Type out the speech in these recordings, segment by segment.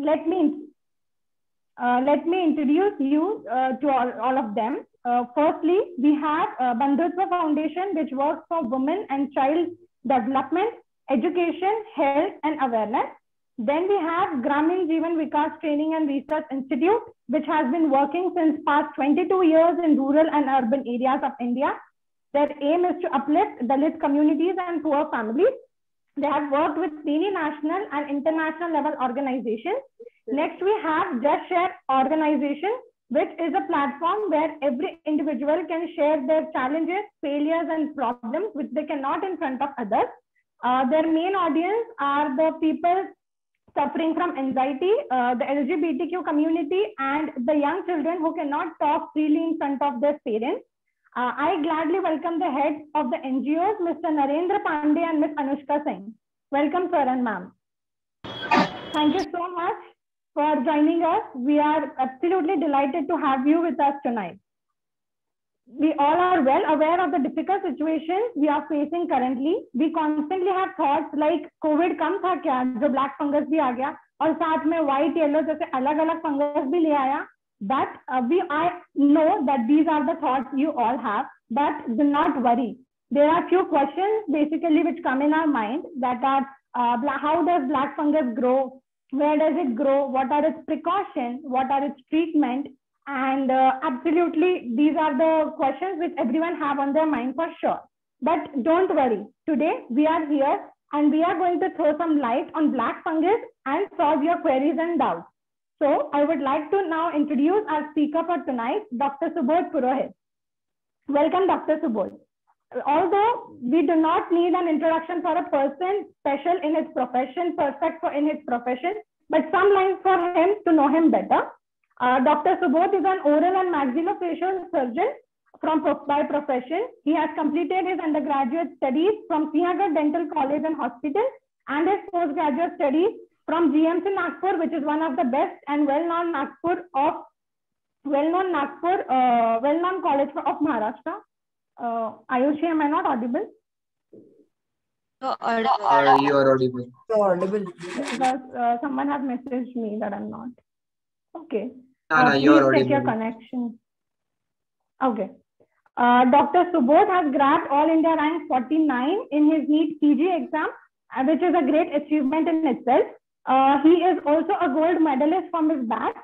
let me introduce you to all of them. Firstly, we have Bandhutva Foundation, which works for women and child development, education, health, and awareness. Then we have Gramin Jeevan Vikas Training and Research Institute, which has been working since past 22 years in rural and urban areas of India. Their aim is to uplift Dalit communities and poor families. They have worked with many national and international level organizations. Next, we have Just Share organization, which is a platform where every individual can share their challenges, failures, and problems which they cannot in front of others. Their main audience are the people suffering from anxiety, the LGBTQ community, and the young children who cannot talk freely in front of their parents. I gladly welcome the heads of the NGOs, Mr. Narendra Pandey and Ms. Anushka Singh. Welcome, sir and ma'am. Thank you so much for joining us. We are absolutely delighted to have you with us tonight. We all are well aware of the difficult situations we are facing currently. We constantly have thoughts like COVID कम था क्या, जो black fungus भी आ गया, और साथ में white, yellow जैसे अलग-अलग fungus भी ले आया. But I know that these are the thoughts you all have, but do not worry. There are few questions basically which come in our mind that are how does black fungus grow? Where does it grow? What are its precautions? What are its treatment? And absolutely, these are the questions which everyone have on their mind for sure. But don't worry. Today, we are here and we are going to throw some light on black fungus and solve your queries and doubts. So I would like to now introduce our speaker for tonight, Dr. Subodh Purohit. Welcome, Dr. Subodh. Although we do not need an introduction for a person special in his profession, perfect in his profession, but some lines for him to know him better. Dr. Subodh is an oral and maxillofacial surgeon by profession. He has completed his undergraduate studies from Sihagar Dental College and Hospital and his postgraduate studies from GMC Nagpur, which is one of the best and well-known college of Maharashtra. Ayushi, am I not audible? You are audible. Because someone has messaged me that I'm not. Okay. You are please check your connection. Okay. Dr. Subodh has grabbed All India rank 49 in his NEET PG exam, which is a great achievement in itself. He is also a gold medalist from his batch.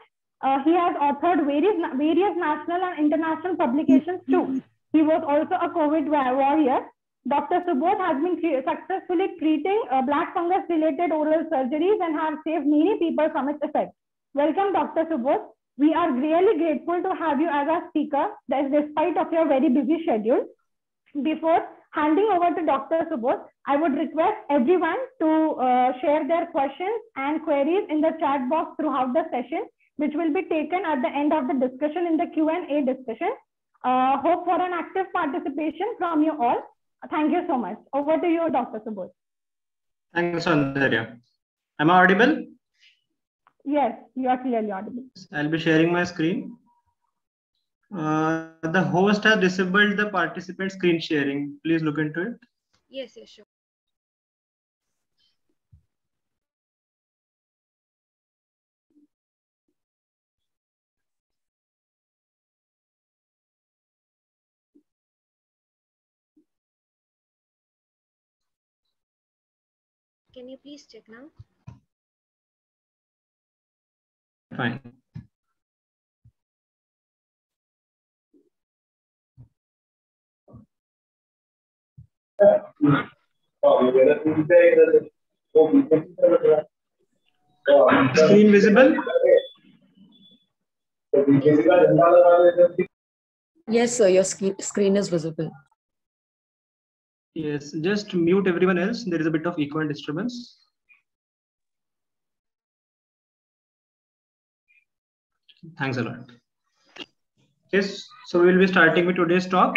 He has authored various national and international publications too. He was also a COVID warrior. Dr. Subodh has been successfully treating black fungus related oral surgeries and have saved many people from its effects. Welcome, Dr. Subodh. We are really grateful to have you as our speaker, despite of your very busy schedule. Before handing over to Dr. Subodh, I would request everyone to share their questions and queries in the chat box throughout the session, which will be taken at the end of the discussion in the Q&A discussion. Hope for an active participation from you all. Thank you so much. Over to you, Dr. Subodh. Thanks, Soundarya. Am I audible? Yes, you are clearly audible. I'll be sharing my screen. The host has disabled the participant screen sharing. Please look into it. Yes, sure. Can you please check now? Fine. Screen visible? Yes, sir. Your screen is visible. Yes, just mute everyone else. There is a bit of echo and disturbance. Thanks a lot. Yes, so we will be starting with today's talk.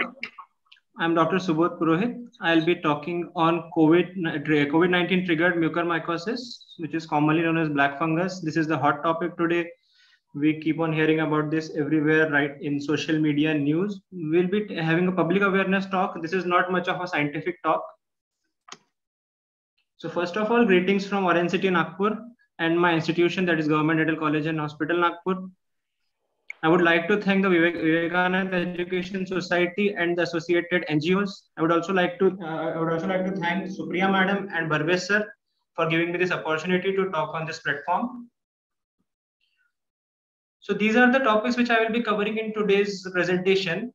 I'm Dr. Subodh Purohit. I'll be talking on COVID-19 triggered mucormycosis, which is commonly known as black fungus. This is the hot topic today. We keep on hearing about this everywhere, right, in social media and news. We'll be having a public awareness talk. This is not much of a scientific talk. So first of all, greetings from Orange City, Nagpur. and my institution, that is Government Dental College and Hospital, Nagpur. I would like to thank the Vivekanand Education Society and the associated NGOs. I would also like to thank Supriya Madam and Barvesh sir for giving me this opportunity to talk on this platform. So these are the topics which I will be covering in today's presentation.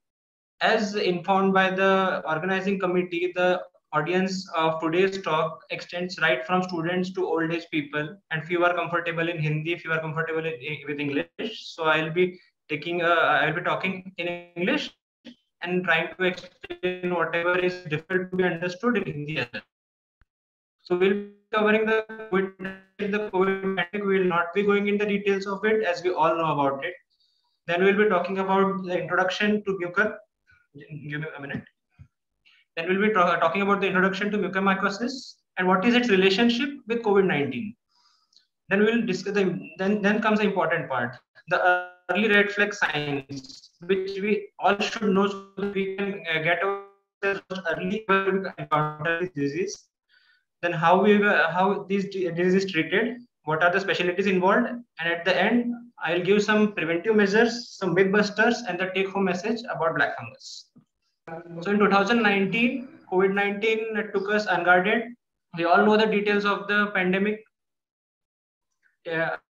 As informed by the organizing committee, the audience of today's talk extends right from students to old age people, and few are comfortable in Hindi, few are comfortable with English. So I'll be talking in English and trying to explain whatever is difficult to be understood in Hindi. So we'll be covering the COVID pandemic. We will not be going into the details of it, as we all know about it. Then we'll be talking about the introduction to mucor. Give me a minute. Then we'll be talking about the introduction to mucormycosis and what is its relationship with COVID-19. Then we'll discuss then comes the important part, the early red flag signs, which we all should know so that we can get ourselves early when we encounter this disease. Then how this disease is treated, what are the specialties involved, and at the end I'll give some preventive measures, some myth busters, and the take-home message about black fungus. So in 2019, COVID-19 took us unguarded. We all know the details of the pandemic.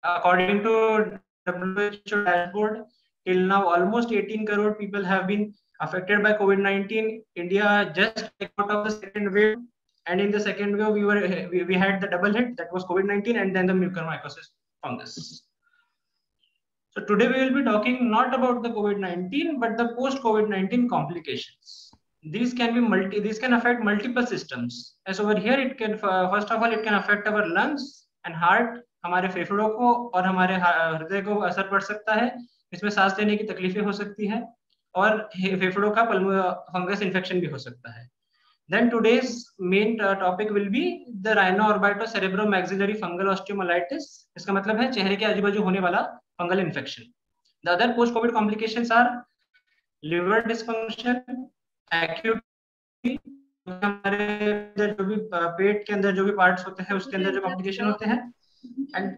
According to WHO dashboard, till now almost 18 crore people have been affected by COVID-19. India just came out of the second wave, and in the second wave we had the double hit, that was COVID-19 and then the mucormycosis fungus. So today we will be talking not about the COVID-19 but the post-COVID-19 complications. These can affect multiple systems. As over here, it can first of all it can affect our lungs and heart, हमारे फेफड़ों को और हमारे हृदय को असर पड़ सकता है. इसमें सांस लेने की तकलीफें हो सकती है और फेफड़ों का फंगस इन्फेक्शन भी हो सकता है. Then today's main topic will be the rhino-orbito-cerebromaxillary fungal osteomyelitis. इसका मतलब है चेहरे के आजू बाजू होने वाला fungal infection. The other post-COVID complications are liver dysfunction, acute, हमारे अंदर जो भी पेट के अंदर जो भी parts होते हैं उसके अंदर जो complication होते हैं. And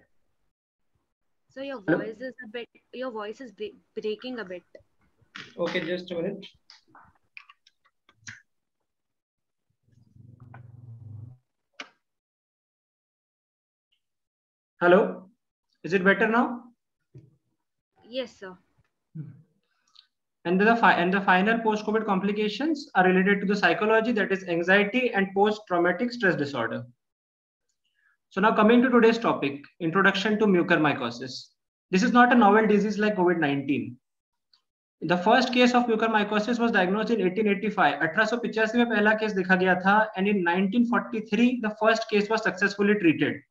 so your voice is breaking a bit. Okay, just a minute. Hello, is it better now? Yes, sir. And the final post-COVID complications are related to the psychology, that is anxiety and post-traumatic stress disorder. So now coming to today's topic, introduction to mucormycosis. This is not a novel disease like COVID-19. The first case of mucormycosis was diagnosed in 1885. 1885 में पहला case देखा गया था, and in 1943 the first case was successfully treated.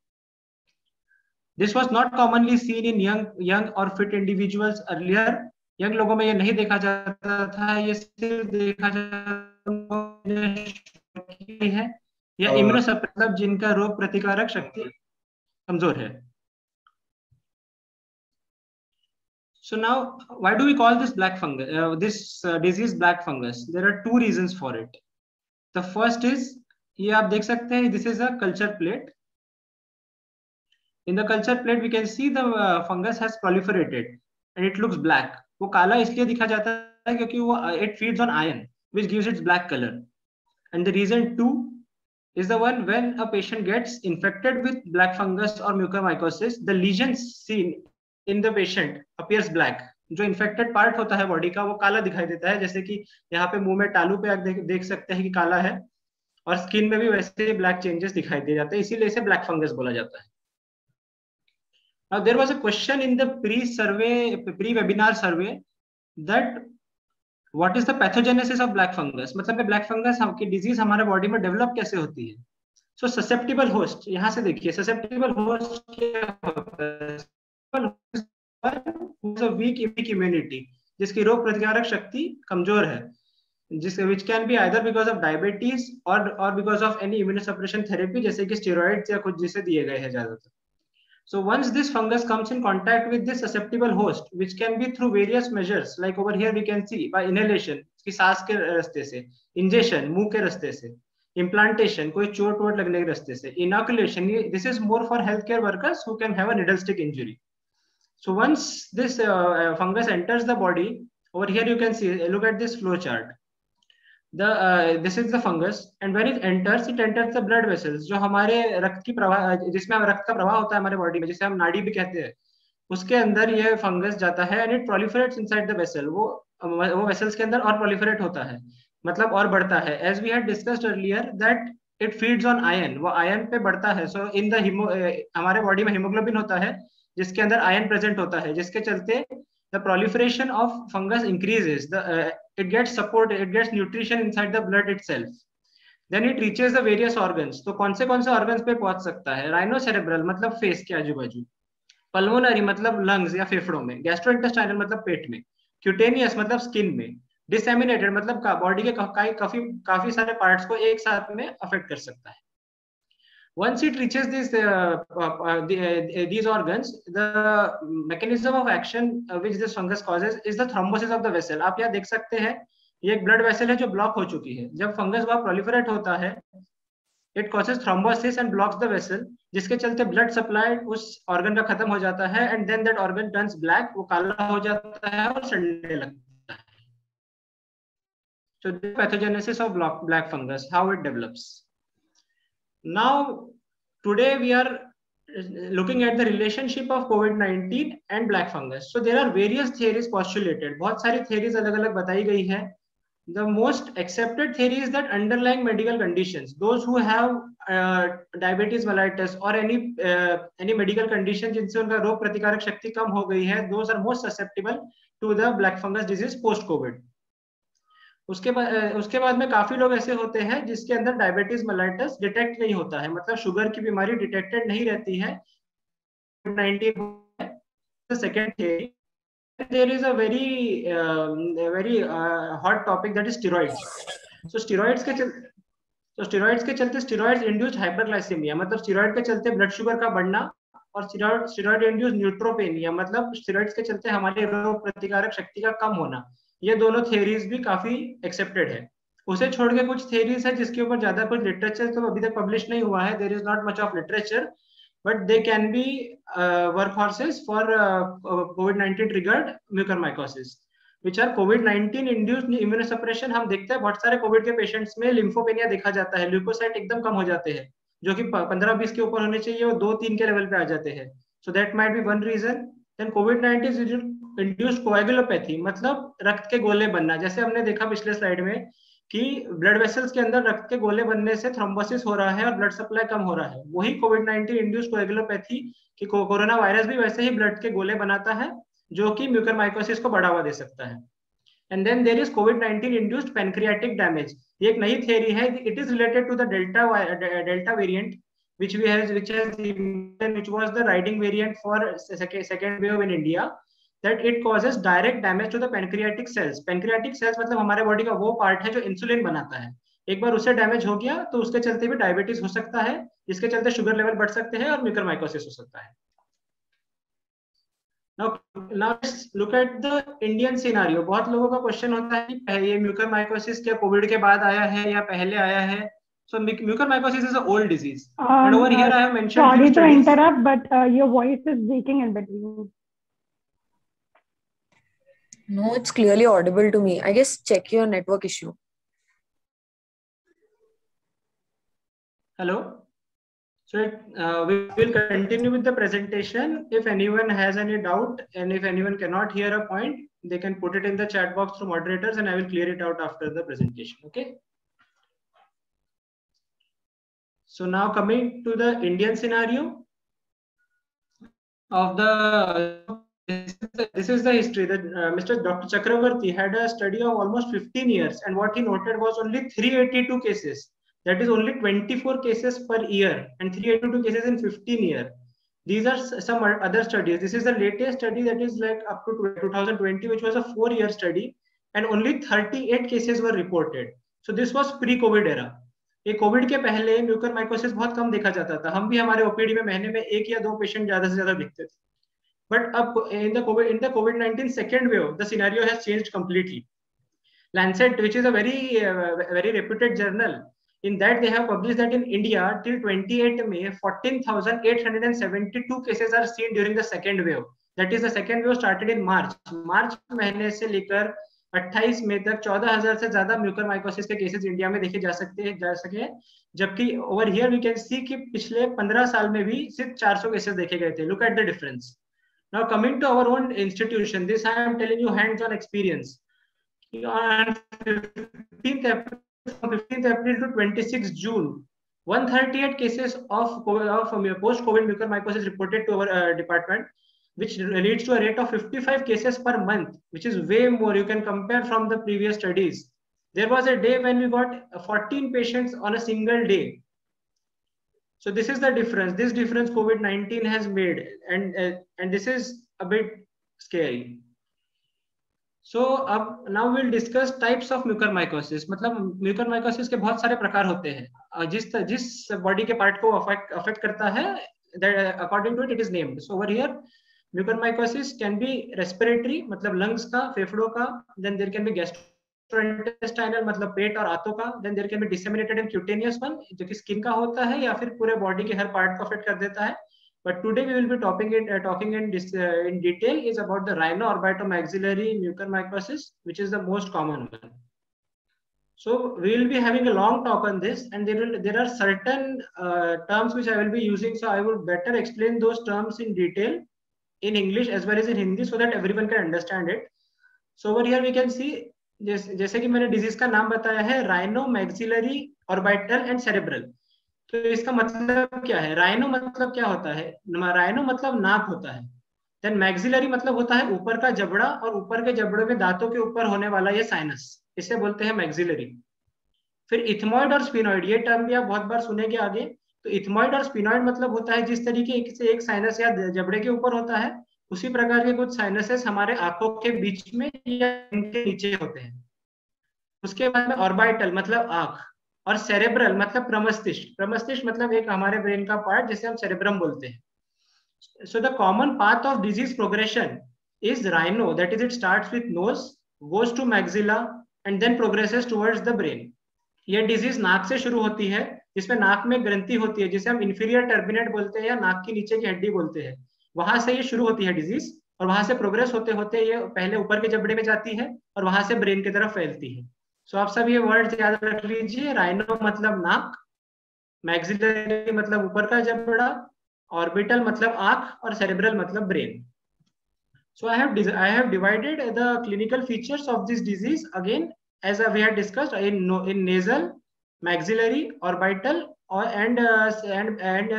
This was not commonly seen in young or fit individuals earlier. Young लोगों में ये नहीं देखा जाता था, ये सिर्फ देखा जाता है या इम्यूनोसप्रेसिव जिनका रोग प्रतिकारक शक्ति कमजोर है. So now, why do we call this black fungus, disease black fungus? There are two reasons for it. The first is, ये आप देख सकते हैं, this is a culture plate. In the culture plate, we can see the fungus has proliferated and it looks black. वो काला इसलिए दिखा जाता है क्योंकि वो it feeds on iron, which gives its black color. And the reason two is the one when a patient gets infected with black fungus or mucormycosis, the lesions seen in the patient appears black. जो infected part होता है body का वो काला दिखाई देता है, जैसे कि यहाँ पे मुंह में टालू पे आप देख सकते हैं कि काला है और स्किन में भी वैसे black changes दिखाई दे जाते हैं, इसीलिए इसे black fungus बोला जाता है. Now there was a question in the pre-webinar survey that what is the pathogenesis of black fungus? मतलब black fungus की disease हमारे body में develop कैसे होती है? So susceptible host, यहाँ से देखिए susceptible host क्या होता है? Who's a weak immunity, जिसकी रोग प्रतिकारक शक्ति कमजोर है, which can be either because of diabetes or because of any immunosuppression therapy जैसे कि steroids या कुछ जिसे दिए गए हैं ज्यादातर. So once this fungus comes in contact with this susceptible host, which can be through various measures, like over here we can see by inhalation, इसकी सांस के रास्ते से, ingestion, मुंह के रास्ते से, इम्प्लांटेशन, कोई चोट वोट लगने के रास्ते से, inoculation, this is more for health care workers who can have a needle stick injury. So once this fungus enters the body, over here you can see, look at this flow chart. This is the fungus, and when it enters the blood vessels, जो हमारे रक्त की प्रवाह, जिसमें रक्त का प्रवाह होता है हमारे बॉडी में, जिसे हम नाड़ी भी कहते हैं, उसके अंदर ये फंगस जाता है and it proliferates inside the vessel. वो वेसल्स के अंदर और proliferate होता है, मतलब और बढ़ता है. As we had discussed earlier that it feeds on iron, वो आयन पे बढ़ता है. So in the हमारे बॉडी में हीमोग्लोबिन होता है जिसके अंदर आयन प्रेजेंट होता है, जिसके चलते the proliferation of fungus increases, it gets support, it gets nutrition inside the blood itself, then it reaches the various organs. तो कौन से organs पे पहुंच सकता है? Rhinocerebral मतलब फेस के आजू बाजू, पल्मोनरी मतलब लंग्स या फेफड़ों में, गैस्ट्रोइंटेस्टाइनल मतलब पेट में, क्यूटेनियस मतलब स्किन में, डिसेमिनेटेड मतलब बॉडी के काफी सारे पार्ट्स को एक साथ में अफेक्ट कर सकता है. Once it reaches these organs, the mechanism of action which this fungus causes is the thrombosis of the vessel. आप यहाँ देख सकते हैं, ये एक ब्लड वेसल है जो ब्लॉक हो चुकी है. जब फंगस वहाँ प्रोलिफरेट होता है, it causes thrombosis and blocks the vessel, जिसके चलते ब्लड सप्लाई उस ऑर्गन का खत्म हो जाता है, and then that organ turns black, वो काला हो जाता है और सड़ने लगता है. So the pathogenesis of black fungus, how it develops. Now, today we are looking at the relationship of COVID-19 and black fungus. So there are various theories postulated. बहुत सारी theories अलग-अलग बताई गई है. The most accepted theory is that underlying medical conditions, those who have diabetes mellitus or any medical condition जिनसे उनका रोग प्रतिकारक शक्ति कम हो गई है, those are most susceptible to the black fungus disease post-COVID. उसके बाद में काफी लोग ऐसे होते हैं जिसके अंदर डायबिटीज मेलाइटस डिटेक्ट नहीं होता है, मतलब शुगर की बीमारी डिटेक्टेड नहीं रहती है. 19 second theory, there is a very hot topic that is steroids. So steroids के चलते स्टेरॉइड्स इंड्यूस्ड हाइपरग्लाइसेमिया, मतलब स्टेरॉइड के चलते ब्लड शुगर का बढ़ना, और स्टेरॉइड इंड्यूस्ड न्यूट्रोपेनिया, मतलब स्टेरॉइड्स के चलते हमारी रोग प्रतिकारक शक्ति का कम होना. ये दोनों थियरीज भी काफी एक्सेप्टेड है. उसे छोड़ के कुछ थियरीज है जिसके ऊपर ज्यादा कुछ लिटरेचर तो अभी तक पब्लिश नहीं हुआ है. There is not much of literature, but they can be work horses for COVID-19 triggered mucormycosis, which are COVID-19 induced immunosuppression. हम देखते हैं बहुत सारे कोविड के पेशेंट्स में लिम्फोपेनिया देखा जाता है, ल्यूकोसाइट एकदम कम हो जाते हैं, जो कि 15-20 के ऊपर होने चाहिए, वो 2-3 के लेवल पे आ जाते हैं. So that might be one reason. Then COVID-19 induced coagulopathy, मतलब रक्त के गोले बनना. जैसे हमने देखा पिछले स्लाइड में कि ब्लड वेसल्स के अंदर रक्त के गोले बनने से थ्रोम्बोसिस हो रहा है और ब्लड सप्लाई कम हो रहा है. वही COVID-19 इंड्यूस्ड कोएगुलोपैथी कि कोरोना वायरस भी वैसे ही ब्लड के गोले बनाता है, जो कि म्यूकरमाइकोसिस को बढ़ावा दे सकता है. And then there is COVID-19 induced pancreatic damage. ये एक नई थियरी है. It is related to the delta variant which was the riding variant for second wave in India, that it causes direct damage to the pancreatic cells. Pancreatic cells मतलब हमारे body का वो part है जो insulin बनाता है. एक बार उससे डैमेज हो गया तो उसके चलते भी डायबिटीज हो सकता है, जिसके चलते शुगर लेवल बढ़ सकते हैं और म्यूकरमाइकोसिस हो सकता है. Now let's look at the Indian scenario. बहुत लोगों का क्वेश्चन होता है कि ये म्यूकरमाइकोसिस क्या कोविड के बाद आया है या पहले आया है? So mucormycosis is an old disease. And over here I have mentioned. Sorry to interrupt, but your voice is breaking in between. No, it's clearly audible to me. I guess check your network issue. Hello. So we will continue with the presentation. If anyone has any doubt and if anyone cannot hear a point, they can put it in the chat box through moderators and I will clear it out after the presentation. Okay. So now coming to the Indian scenario of this is the history that Mr. Dr. Chakravarti had a study of almost 15 years, and what he noted was only 382 cases. That is only 24 cases per year and 382 cases in 15 years. These are some other studies. This is the latest study that is like up to 2020, which was a 4-year study, and only 38 cases were reported. So this was pre-COVID era. ये Covid के पहले mucormycosis बहुत कम देखा जाता था. हम भी हमारे ओपीडी में महीने में 1 या 2 पेशेंट ज्यादा से ज्यादा दिखते थे. बट अब in the COVID-19 second wave, the scenario has changed completely. Lancet, which is a very reputed journal, In that they have published that in India till 28 May 14,872 cases are seen during the second wave. That is the second wave started in March. मार्च महीने से लेकर 28 मई तक 14,000 से ज्यादा mucormycosis के cases India में देखे जा सके, जबकि over here we can see कि पिछले 15 साल में भी सिर्फ 400 केसेस देखे गए थे. Look at the difference. Now coming to our own institution, this I am telling you hands-on experience. On 15th April to 26 June, 138 cases of post-COVID mucormycosis reported to our department, which leads to a rate of 55 cases per month, which is way more. You can compare from the previous studies. There was a day when we got 14 patients on a single day. So this is the difference. This difference COVID-19 has made, and this is a bit scary. So now we'll discuss types of mucormycosis. मतलब mucormycosis के बहुत सारे प्रकार होते हैं. जिस body के part को अफेक्ट करता है, that according to it is named. So over here, mucormycosis can be respiratory, मतलब lungs का, फेफड़ों का. Then there can be gastrointestinal, मतलब पेट और आंतों का. Then there can be disseminated and cutaneous one, जो कि स्किन का होता है या फिर पूरे बॉडी के हर पार्ट को अफेक्ट कर देता है. But today we will be talking in detail is about the rhino-orbitomaxillary mucormycosis, which is the most common one. So we will be having a long talk on this, and there are certain terms which I will be using. So I would better explain those terms in detail in English as well as in Hindi, so that everyone can understand it. So over here we can see, जैसे कि मैंने disease का नाम बताया है, rhino-maxillary orbital and cerebral. तो इसका मतलब क्या है? राइनो मतलब क्या होता है? राइनो मतलब नाक होता है. देन मैक्सिलरी मतलब होता है ऊपर का जबड़ा, और ऊपर के जबड़े में दांतों के ऊपर होने वाला ये साइनस, इसे बोलते हैं मैक्सिलरी. फिर इथमॉइड और स्पिनॉइड, ये टर्म भी आप बहुत बार सुनेंगे आगे. तो इथमॉइड और स्पिनॉइड मतलब होता है जिस तरीके से एक साइनस या जबड़े के ऊपर होता है, उसी प्रकार के कुछ साइनसेस हमारे आंखों के बीच में या इनके नीचे होते हैं. उसके बाद में ऑर्बिटल मतलब आंख, और सेरेब्रल मतलब प्रमस्तिष्क. प्रमस्तिष्क मतलब एक हमारे ब्रेन का पार्ट जिसे हम सेरेब्रम बोलते हैं. So the common path of disease progression is rhino, that is it starts with nose, goes to maxilla and then progresses towards the brain. ये डिजीज नाक से शुरू होती है, जिसमें नाक में ग्रंथि होती है जिसे हम इंफीरियर टर्बिनेट बोलते हैं या नाक की नीचे की हड्डी बोलते हैं. वहां से ये शुरू होती है डिजीज, और वहां से प्रोग्रेस होते होते ये पहले ऊपर के जबड़े में जाती है और वहां से ब्रेन की तरफ फैलती है. सो आप सब ये वर्ड याद रख लीजिए. राइनो मतलब नाक, मैक्सिलरी मतलब ऊपर का जबड़ा, ऑर्बिटल मतलब आंख, और सेरेब्रल मतलब brain. So I have divided the clinical features of this disease again, as we had discussed, in nasal, maxillary, orbital, and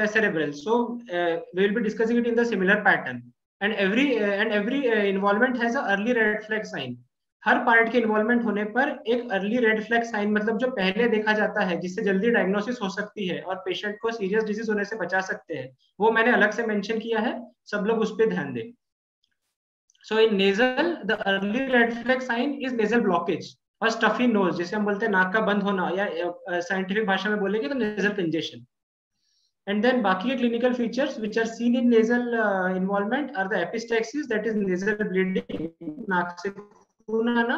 cerebral. So we will be discussing it in the similar pattern. And every involvement has a early red flag sign. Her part के involvement होने पर एक early red flag sign, मतलब जो पहले देखा जाता है, जिससे जल्दी डायग्नोसिस हो सकती है और पेशेंट को सीरियस डिजीज होने से बचा सकते हैं, वो मैंने अलग से मेंशन किया है. सब लोग उस पर ध्यान दें. So in nasal the early red flag sign is nasal blockage और स्टफी नोज, जिसे हम बोलते हैं नाक का बंद होना, या साइंटिफिक भाषा में बोलेंगे तो नेजल कंजेशन. एंड देन बाकी के clinical features which are seen in nasal involvement are the epistaxis, that is nasal bleeding, नाक से खून आना,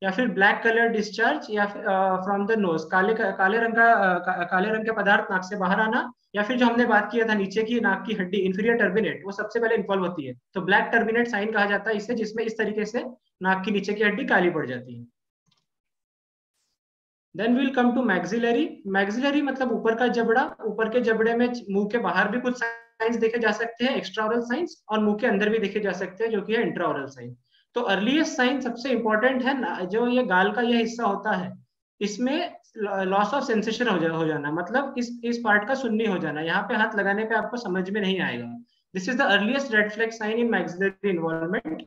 या फिर ब्लैक कलर डिस्चार्ज, या फ्रॉम द नोज, काले रंग के पदार्थ नाक से बाहर आना, या फिर जो हमने बात किया था नीचे की नाक की हड्डी इंफीरियर टर्बिनेट, वो सबसे पहले इन्वॉल्व होती है. तो ब्लैक टर्बिनेट साइन कहा जाता है इसे, जिसमें इस तरीके से नाक की नीचे की हड्डी काली पड़ जाती है. Then will come to maxillary. Maxillary मतलब ऊपर का जबड़ा. ऊपर के जबड़े में मुंह के बाहर भी कुछ साइंस देखे जा सकते हैं, एक्स्ट्राओरल साइंस, और मुंह के अंदर भी देखे जा सकते हैं, जो कि है इंट्राओरल साइन. तो अर्लीस्ट साइन सबसे इंपॉर्टेंट है, जो ये गाल का ये हिस्सा होता है, इसमें लॉस ऑफ सेंसेशन हो जाना, मतलब इस पार्ट का सुन्नी हो जाना. यहाँ पे हाथ लगाने पे आपको समझ में नहीं आएगा. This is the earliest red flag sign in maxillary involvement.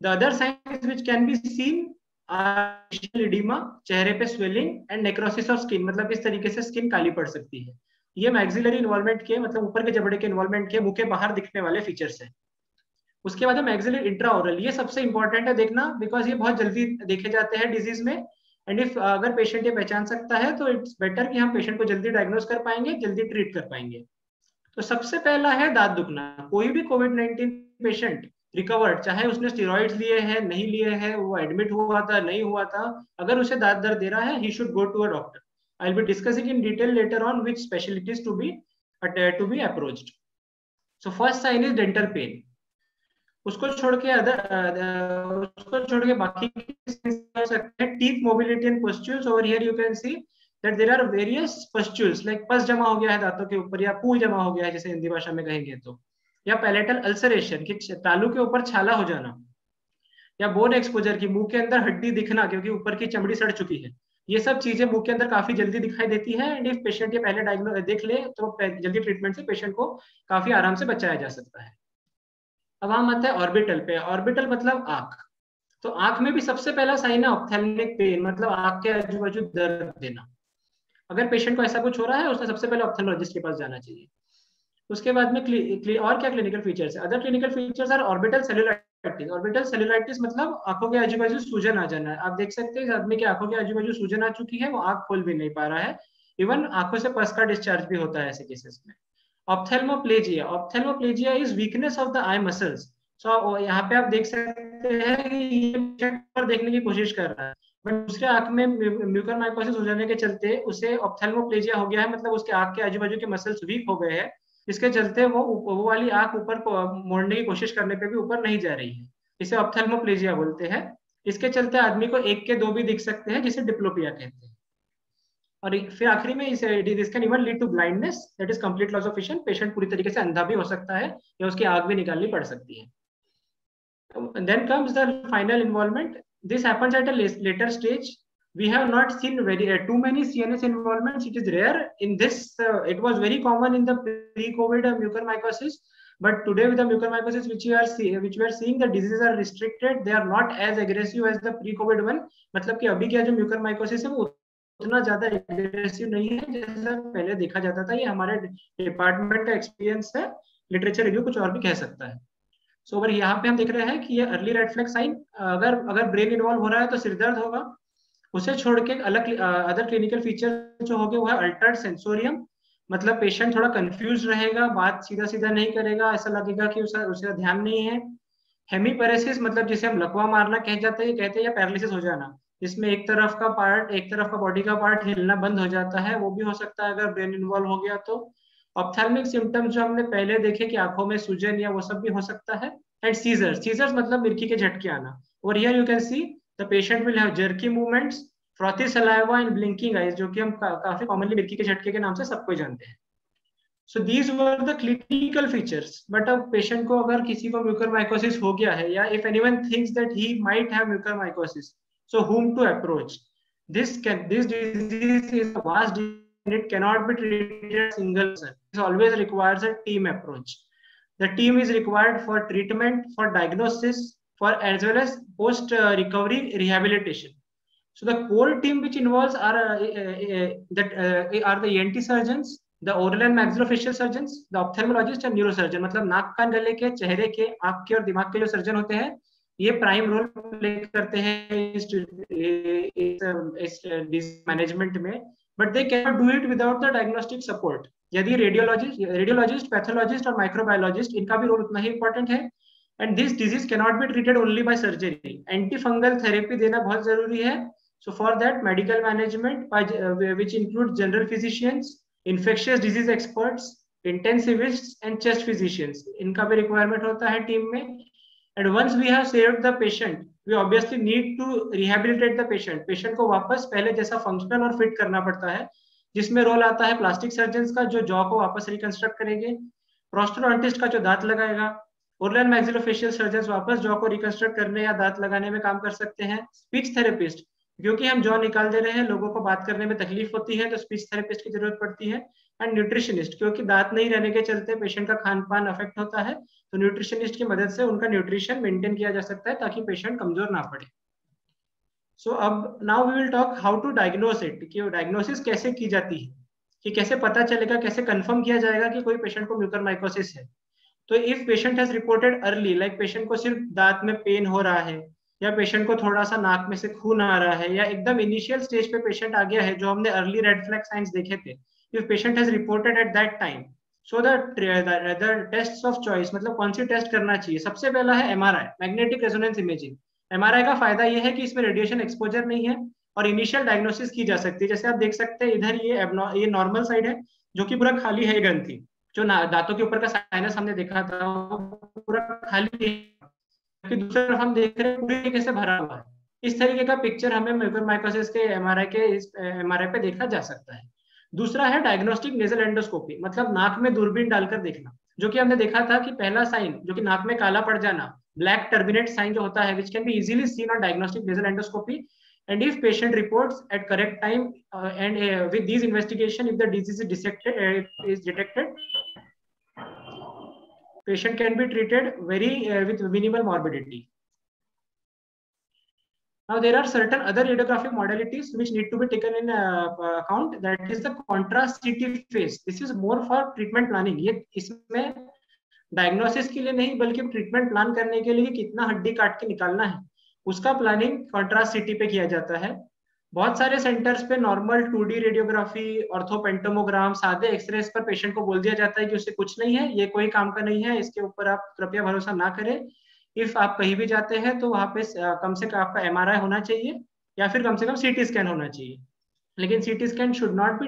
The other signs which can be seen are oedema, चेहरे पे swelling, and necrosis of skin, मतलब इस तरीके से स्किन काली पड़ सकती है. ये मैक्सिलरी इन्वॉल्वमेंट के, मतलब ऊपर के जबड़े के इन्वॉल्वमेंट के मुंह के बाहर दिखने वाले फीचर्स है. उसके बाद मैक्सिलरी इंट्राओरल, ये सबसे इंपॉर्टेंट है देखना, बिकॉज ये बहुत जल्दी देखे जाते हैं डिजीज में. एंड इफ अगर पेशेंट ये पहचान सकता है तो इट्स बेटर कि हम पेशेंट को जल्दी डायग्नोज कर पाएंगे, जल्दी ट्रीट कर पाएंगे. तो सबसे पहला है दांत दुखना. कोई भी कोविड-19 पेशेंट रिकवर्ड, चाहे उसने स्टेरॉइड्स लिए हैं नहीं लिए हैं, वो एडमिट हुआ था नहीं हुआ था, अगर उसे दांत दर्द दे रहा है, he should go to a doctor. I'll be discussing in detail later on which specialties to be approached. So first sign is dental pain. उसको छोड़ के बाकी हो सकते हैं teeth mobility and pustules. Over here you can see that there are various pustules like पस जमा हो गया है दांतों के ऊपर या पूल जमा हो गया है जैसे हिंदी भाषा में कहेंगे तो, या पैलेटल अल्सरेशन कि तालू के ऊपर छाला हो जाना, या बोन एक्सपोजर की मुंह के अंदर हड्डी दिखना क्योंकि ऊपर की चमड़ी सड़ चुकी है. ये सब चीजें मुंह के अंदर काफी जल्दी दिखाई देती है एंड इफ पेशेंट ये पहले डायग्नोस देख ले तो जल्दी ट्रीटमेंट से पेशेंट को काफी आराम से बचाया जा सकता है. अब हम आते हैं ऑर्बिटल पे. ऑर्बिटल मतलब आंख. तो आंख में भी सबसे पहला साइन है ऑप्थेल्मिक पेन, मतलब आंख के आजू बाजू दर्द देना. अगर पेशेंट को ऐसा कुछ हो रहा है उसने सबसे पहले ऑप्थेल्मोलॉजिस्ट के पास जाना चाहिए. उसके बाद में और क्या क्लिनिकल फीचर्स है? Other clinical features are orbital cellulitis. Orbital cellulitis मतलब आंखों के आजू बाजू सूजन आ जाना है. आप देख सकते हैं इस आदमी के आंखों के आजू बाजू सूजन आ चुकी है, वो आंख खोल भी नहीं पा रहा है, इवन आंखों से पस का डिस्चार्ज भी होता है ऐसे केसेस में. Ophthalmoplegia. Ophthalmoplegia is weakness of the eye muscles. So यहाँ पे आप देख सकते हैं कि ये पेशेंट पर देखने की कोशिश कर रहा है बट दूसरे आंख में म्यूकरमाइकोसिस हो जाने के चलते उसे ऑप्थेल्मोप्लेजिया हो गया है, मतलब उसके आंख के आजू बाजू के मसल्स वीक हो गए हैं, इसके चलते वो वाली आंख ऊपर मोड़ने की कोशिश करने पे भी ऊपर नहीं जा रही है. इसे ऑप्थेल्मोप्लेजिया बोलते हैं. इसके चलते आदमी को एक के दो भी दिख सकते हैं जिसे डिप्लोपिया कहते हैं. और फिर आखिरी में this can even lead to blindness, that is complete loss of vision. Patient पूरी तरीके से अंधा भी हो सकता है या उसकी आंख भी निकालनी पड़ सकती है. Then comes the final involvement. This happens at a later stage. We have not seen too many CNS involvements. It is rare. In this, it was very common in the pre-COVID mucormycosis. But today with the mucormycosis which we are seeing, the diseases are restricted. They are not as aggressive as the pre-COVID one. मतलब कि अभी क्या जो mucormycosis है वो उतना ज्यादा aggressive नहीं है जैसा पहले देखा जाता था. ये हमारे डिपार्टमेंट का एक्सपीरियंस है, लिटरेचर रिव्यू कुछ और भी कह सकता है. सो अगर यहाँ पे हम देख रहे हैं कि ये अर्ली रेड फ्लैग साइन, अगर ब्रेन इन्वॉल्व हो रहा है तो सिरदर्द होगा. उसे छोड़ के अलग अदर क्लिनिकल फीचर जो होंगे वो है अल्टर्ड सेंसोरियम, मतलब पेशेंट थोड़ा कंफ्यूज रहेगा, बात सीधा सीधा नहीं करेगा, ऐसा लगेगा कि उसका ध्यान नहीं है. हेमीपैरेसिस मतलब जिसे हम लकवा मारना कहते हैं या पैरालिसिस हो जाना, जिसमें एक तरफ का बॉडी का पार्ट हिलना बंद हो जाता है, वो भी हो सकता है अगर ब्रेन इन्वॉल्व हो गया तो. ऑप्थेल्मिक सिम्टम्स जो हमने पहले देखे कि आंखों में सूजन या वो सब भी हो सकता है. एंड सीजर्स मतलब मिर्गी के झटके आना. और here you can see the patient will have jerky movements, frothy saliva and blinking eyes, जो कि हम काफी कॉमनली मिर्गी के झटके के नाम से सबको जानते हैं. So these were the clinical features. But अब पेशेंट को अगर किसी को म्यूकरमाइकोसिस हो गया है या if anyone thinks that he might have mucormycosis, so whom to approach? This disease is a vast disease and it cannot be treated as a single person. It always requires a team approach. The team is required for treatment, for diagnosis, for as well as post recovery rehabilitation. So the core team which involves are the ENT surgeons, the oral and maxillofacial surgeons, the ophthalmologist and neurosurgeon. मतलब नाक कान गले के, चेहरे के, आंख के और दिमाग के जो सर्जन होते हैं ये प्राइम रोल प्ले करते हैं इस मैनेजमेंट में. But they cannot do it without the diagnostic support. यदि रेडियोलॉजिस्ट, पैथोलॉजिस्ट और माइक्रोबायोलॉजिस्ट इनका भी रोल उतना ही इंपॉर्टेंट है. And this disease cannot be treated only by surgery. Anti fungal therapy देना बहुत जरूरी है. So for that medical management which include general physicians, infectious disease experts, intensivist and chest physicians, इनका भी रिक्वायरमेंट होता है टीम में. And once we have saved the patient, we obviously need to rehabilitate the patient. Patient को वापस पहले जैसा functional और फिट करना पड़ता है, जिसमें रोल आता है प्लास्टिक सर्जन्स का जो जॉ को वापस रिकंस्ट्रक्ट करेंगे, प्रोस्टोडोंटिस्ट का जो दांत लगाएगा, ओरल एंड मैक्सिलोफेशियल सर्जन्स वापस जॉ को रिकंस्ट्रक्ट करने या दांत लगाने में काम कर सकते हैं. स्पीच थेरेपिस्ट, क्योंकि हम जॉ निकाल दे रहे हैं, लोगों को बात करने में तकलीफ होती है तो स्पीच थेरेपिस्ट की जरूरत पड़ती है. एंड न्यूट्रिशनिस्ट, क्योंकि दांत नहीं रहने के चलते पेशेंट का खान पान अफेक्ट होता है, तो न्यूट्रिशनिस्ट की मदद से उनका न्यूट्रिशन मेंटेन किया जा सकता है ताकि पेशेंट कमजोर ना पड़े. सो अब now we will talk how to diagnose it, कि डायग्नोसिस कैसे की जाती है, कि कैसे पता चलेगा, कैसे कंफर्म किया जाएगा कि कोई पेशेंट को म्यूकरमाइकोसिस है. तो if patient has reported early, like patient को सिर्फ दांत में पेन हो रहा है या पेशेंट को थोड़ा सा नाक में से खून आ रहा है या एकदम इनिशियल स्टेज पे पेशेंट आ गया है जो हमने अर्ली रेड फ्लैग साइंस देखे थे, if patient has reported at that time, so the tests of choice, मतलब कौन सी टेस्ट करना चाहिए. सबसे पहला है MRI, magnetic resonance imaging. MRI का फायदा यह है कि इसमें रेडिएशन एक्सपोजर नहीं है, और इनिशियल डायग्नोसिस की जा सकती है। जैसे आप देख सकते हैं इधर ये नॉर्मल साइड है जो कि पूरा खाली है, ग्रंथि जो दांतों के ऊपर का साइनस हमने देखा था वो पूरा खाली है, दूसरी तरफ हम देख रहे हैं पूरी तरीके से भरा हुआ है। इस तरीके का पिक्चर हमें म्यूकरमाइकोसिस के एमआरआई पे देखा जा सकता है। दूसरा है डायग्नोस्टिक नेजल एंडोस्कोपी, मतलब नाक में दूरबीन डालकर देखना, जो कि हमने देखा था कि पहला साइन जो कि नाक में काला पड़ जाना, ब्लैक टर्बिनेट साइन जो होता है, which can be easily seen on diagnostic nasal endoscopy, and if patient reports at correct time and with these investigation, if the disease is detected, patient can be treated with minimal morbidity. Now there are certain other radiographic modalities which need to be taken in account. That is the contrast CT phase. This is more for treatment planning. ये इसमें diagnosis के लिए नहीं बल्कि treatment plan करने के लिए कितना हड्डी काट के निकालना है उसका प्लानिंग कॉन्ट्रास्ट सीटी पे किया जाता है। बहुत सारे सेंटर्स पे नॉर्मल 2D रेडियोग्राफी, ऑर्थोपेंटोमोग्राम, सादे एक्सरेस पर पेशेंट को बोल दिया जाता है कि उससे कुछ नहीं है, ये कोई काम का नहीं है, इसके ऊपर आप कृपया भरोसा ना करें। इफ आप कहीं भी जाते हैं तो वहां पे कम से कम आपका MRI होना चाहिए या फिर कम से कम CT स्कैन होना चाहिए। लेकिन CT scan should not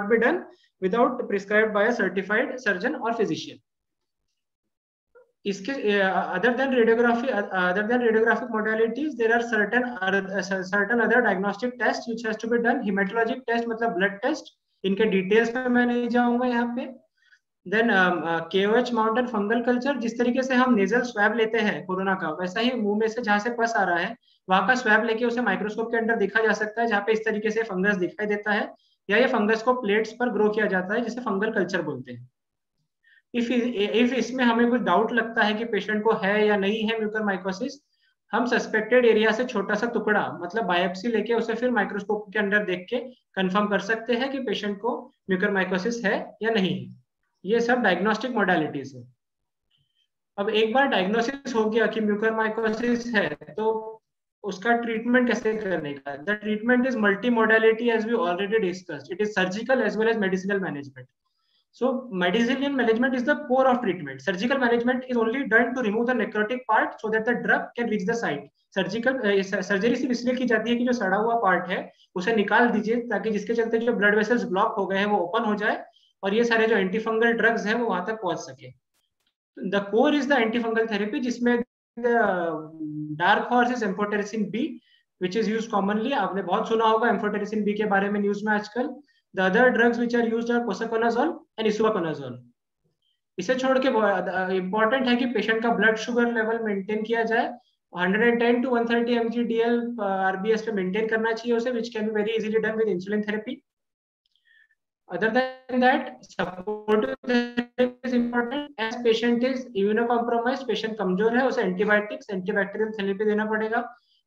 be done without prescribed bye a certified surgeon और फिजिशियन। इसके other than radiographic modalities, there are certain other diagnostic tests which has to be done. Hematologic test मतलब blood test, इनके details में मैं नहीं जाऊंगा यहाँ पे। Then KOH mount and fungal culture, जिस तरीके से हम नेजल स्वैब लेते हैं कोरोना का, वैसा ही मुंह में से जहाँ से पस आ रहा है वहां का स्वैब लेके उसे माइक्रोस्कोप के अंदर देखा जा सकता है, जहाँ पे इस तरीके से फंगस दिखाई देता है या ये फंगस को प्लेट्स पर ग्रो किया जाता है जिसे फंगल कल्चर बोलते हैं। इफ इसमें हमें कुछ डाउट लगता है कि पेशेंट को है या नहीं है म्यूकरमाइकोसिस, हम सस्पेक्टेड एरिया से छोटा सा टुकड़ा मतलब बायोप्सी लेके उसे फिर माइक्रोस्कोप के अंदर देख के कंफर्म कर सकते हैं कि पेशेंट को म्यूकरमाइकोसिस है या नहीं है। ये सब डायग्नोस्टिक मोडालिटीज है। अब एक बार डायग्नोसिस हो गया कि म्यूकरमाइकोसिस है तो उसका ट्रीटमेंट कैसे करने का। The treatment is multi modality as we already discussed. It is surgical as well as medicinal management. So medicinal management is the core of treatment. Surgical management is only done to remove the necrotic part so that the drug can reach the site. Surgery सिर्फ इसलिए की जाती है कि जो सड़ा हुआ part है उसे निकाल दीजिए ताकि जिसके चलते जो ब्लड वेसल्स ब्लॉक हो गए हैं वो ओपन हो जाए और ये सारे जो एंटीफंगल ड्रग्स हैं वो वहां तक पहुंच सके। The core is the antifungal therapy, जिसमें dark horse is amphotericin B which is used commonly. आपने बहुत सुना होगा एम्फोटेरिसिन बी के बारे में न्यूज में आजकल। The other drugs which are used are posaconazole and isoconazole. इसे छोड़ के इम्पोर्टेंट है कि पेशेंट का ब्लड शुगर लेवल मेंटेन किया जाए। 110 to 130 mg/dl RBS पे मेंटेन करना चाहिए उसे, which can be very easily done with insulin therapy. Other than that, supportive therapy is important as patient is immunocompromised, patient कमजोर है, उसे एंटीबायोटिक्स, एंटीबैक्टीरियल थेरेपी देना पड़ेगा,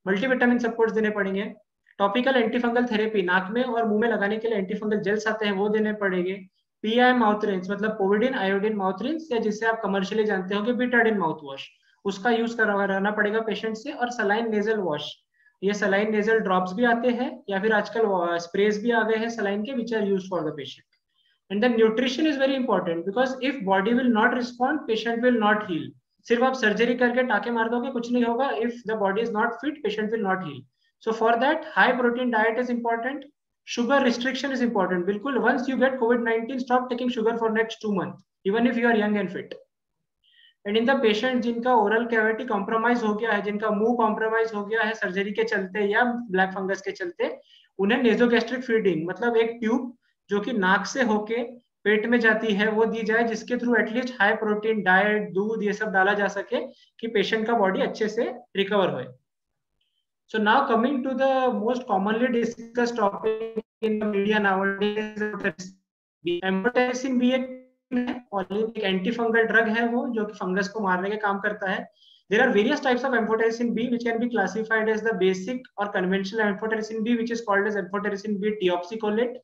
मल्टीविटामिन सपोर्ट्स देने पड़ेंगे। टॉपिकल एंटीफंगल थेरेपी, नाक में और मुंह में लगाने के लिए एंटीफंगल जेल्स आते हैं वो देने पड़ेंगे। PI माउथ रिंस मतलब पोविडिन आयोडीन माउथ रिंस, या जिससे आप कमर्शियली जानते होंगे बीटाडिन माउथ वॉश, उसका यूज करवाना पड़ेगा पेशेंट से। और सलाइन नेजल वॉश, ये सलाइन नेजल ड्रॉप्स भी आते हैं या फिर आजकल स्प्रेज भी आ गए हैं सलाइन के which are used for the patient. And then nutrition is very important because if body will not respond patient will not heal. सिर्फ आप सर्जरी करके टाके मार दोगे कुछ नहीं होगा। If the body is not fit patient will not heal. So for that, high protein diet is important. Sugar restriction is important. बिल्कुल, once you get COVID-19, stop taking sugar for next 2 months, even if you are young and fit. And in the patient जिनका oral cavity compromise हो गया है, जिनका मुंह compromise हो गया है सर्जरी के चलते या ब्लैक फंगस के चलते, उन्हें नेजोगैस्ट्रिक फीडिंग मतलब एक ट्यूब जो कि नाक से होके पेट में जाती है वो दी जाए, जिसके through at least high protein diet, दूध ये सब डाला जा सके कि पेशेंट का बॉडी अच्छे से रिकवर होए। So now coming to the most commonly discussed topic in the media nowadays, amphotericin भी एक एंटीफंगल ड्रग है वो जो कि फंगस को मारने के काम करता है। There are various types of amphotericin B which can be classified as the basic or conventional amphotericin B, which is called as amphotericin B deoxycholate.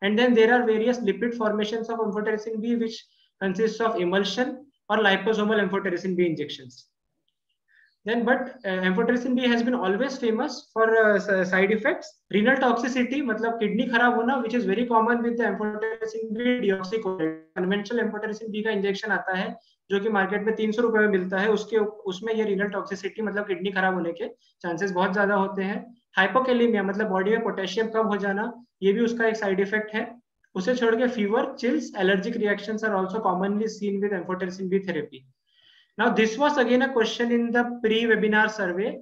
And then there are various lipid formations of amphotericin B which consists of emulsion or liposomal amphotericin B injections. Then but amphotericin B has been always famous for side effects. Renal toxicity मतलब kidney खराब होना, which is very common with the amphotericin B deoxycholate. Conventional amphotericin B का injection आता है जो कि market में 300 रुपए में मिलता है, उसमें ये renal toxicity मतलब किडनी खराब होने के चांसेस बहुत ज्यादा होते हैं। हाइपोकैलेमिया मतलब बॉडी में पोटेशियम कम हो जाना, ये भी उसका एक साइड इफेक्ट है। उसे छोड़ के fever, chills, allergic reactions are also commonly seen with amphotericin B therapy. Now this was again a question in the pre-webinar survey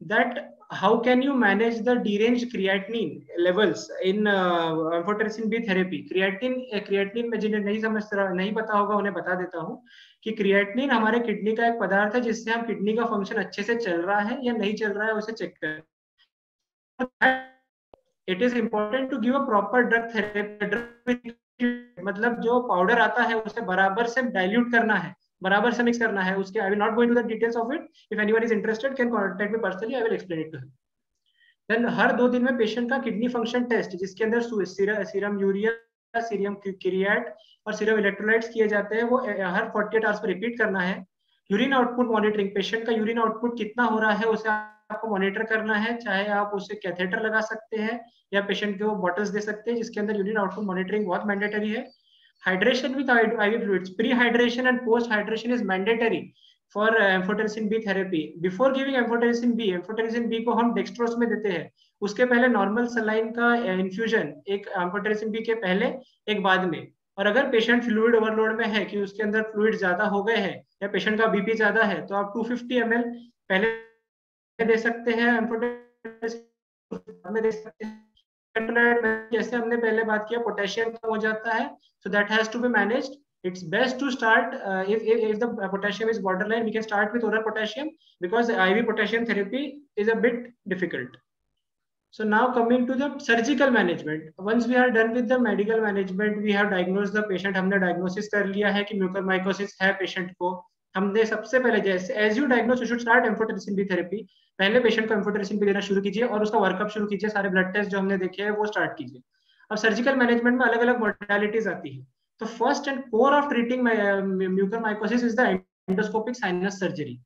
that how can you manage the deranged creatinine levels in amphotericin B therapy। creatinine में जिन्हें नहीं पता होगा उन्हें बता देता हूँ कि क्रिएटिनिन हमारे किडनी का एक पदार्थ है जिससे हम किडनी का फंक्शन अच्छे से चल रहा है या नहीं चल रहा है उसे चेक करें। It is important to give a proper drug therapy, मतलब जो पाउडर आता है उसे बराबर से डाइल्यूट करना है, बराबर से मिक्स करना है उसके। I will not go into the details of it, if anyone is interested can contact me personally, I will explain it to him. Then हर 2 दिन में पेशेंट का किडनी फंक्शन टेस्ट जिसके अंदर सीरम यूरिया, सीरम क्रिएट और serum electrolytes किए जाते हैं, वो हर 48 आवर्स पर रिपीट करना है। यूरिन आउटपुट मॉनिटरिंग, पेशेंट का यूरिन आउटपुट कितना हो रहा है उसे आपको मॉनिटर करना है, चाहे आप उसे कैथेटर लगा सकते हैं या पेशेंट को बॉटल्स दे सकते हैं जिसके अंदर यूरिन आउटपुट मॉनिटरिंग बहुत मैंडेटरी है। Hydration with IV fluids, pre-hydration and post-hydration is mandatory for amphotericin B therapy. Before giving amphotericin B को हम डेक्सट्रोस में देते हैं, उसके पहले नॉर्मल सलाइन का इन्फ्यूजन, एक एम्फोटेरिसिन बी के पहले एक बाद में। और अगर पेशेंट फ्लूइड ओवरलोड में है कि उसके अंदर फ्लूइड ज्यादा हो गए हैं या पेशेंट का बीपी ज्यादा है तो आप 250 ml पहले दे सकते हैं एम्फोटेरिसिन में दे सकते हैं। जैसे हमने पहले बात किया पोटेशियम कम हो जाता है, so that has to be managed. It's best to start if the potassium is borderline, we can start with oral potassium because IV potassium therapy is a bit difficult. So now coming to the surgical management, once we are done with the medical management, we have diagnosed the patient, हमने diagnosis कर लिया है कि mucormycosis है patient को। हमने सबसे पहले जैसे as you diagnose you should start amphotericin B therapy, पहले पेशेंट को एम्फोटेरिसिन बी देना शुरू कीजिए और उसका वर्कअप शुरू कीजिए, सारे ब्लड टेस्ट जो हमने देखे हैं वो स्टार्ट कीजिए। अब सर्जिकल मैनेजमेंट में अलग अलग मॉडलिटीज आती है। तो first and core of treating mucormycosis is the endoscopic sinus surgery,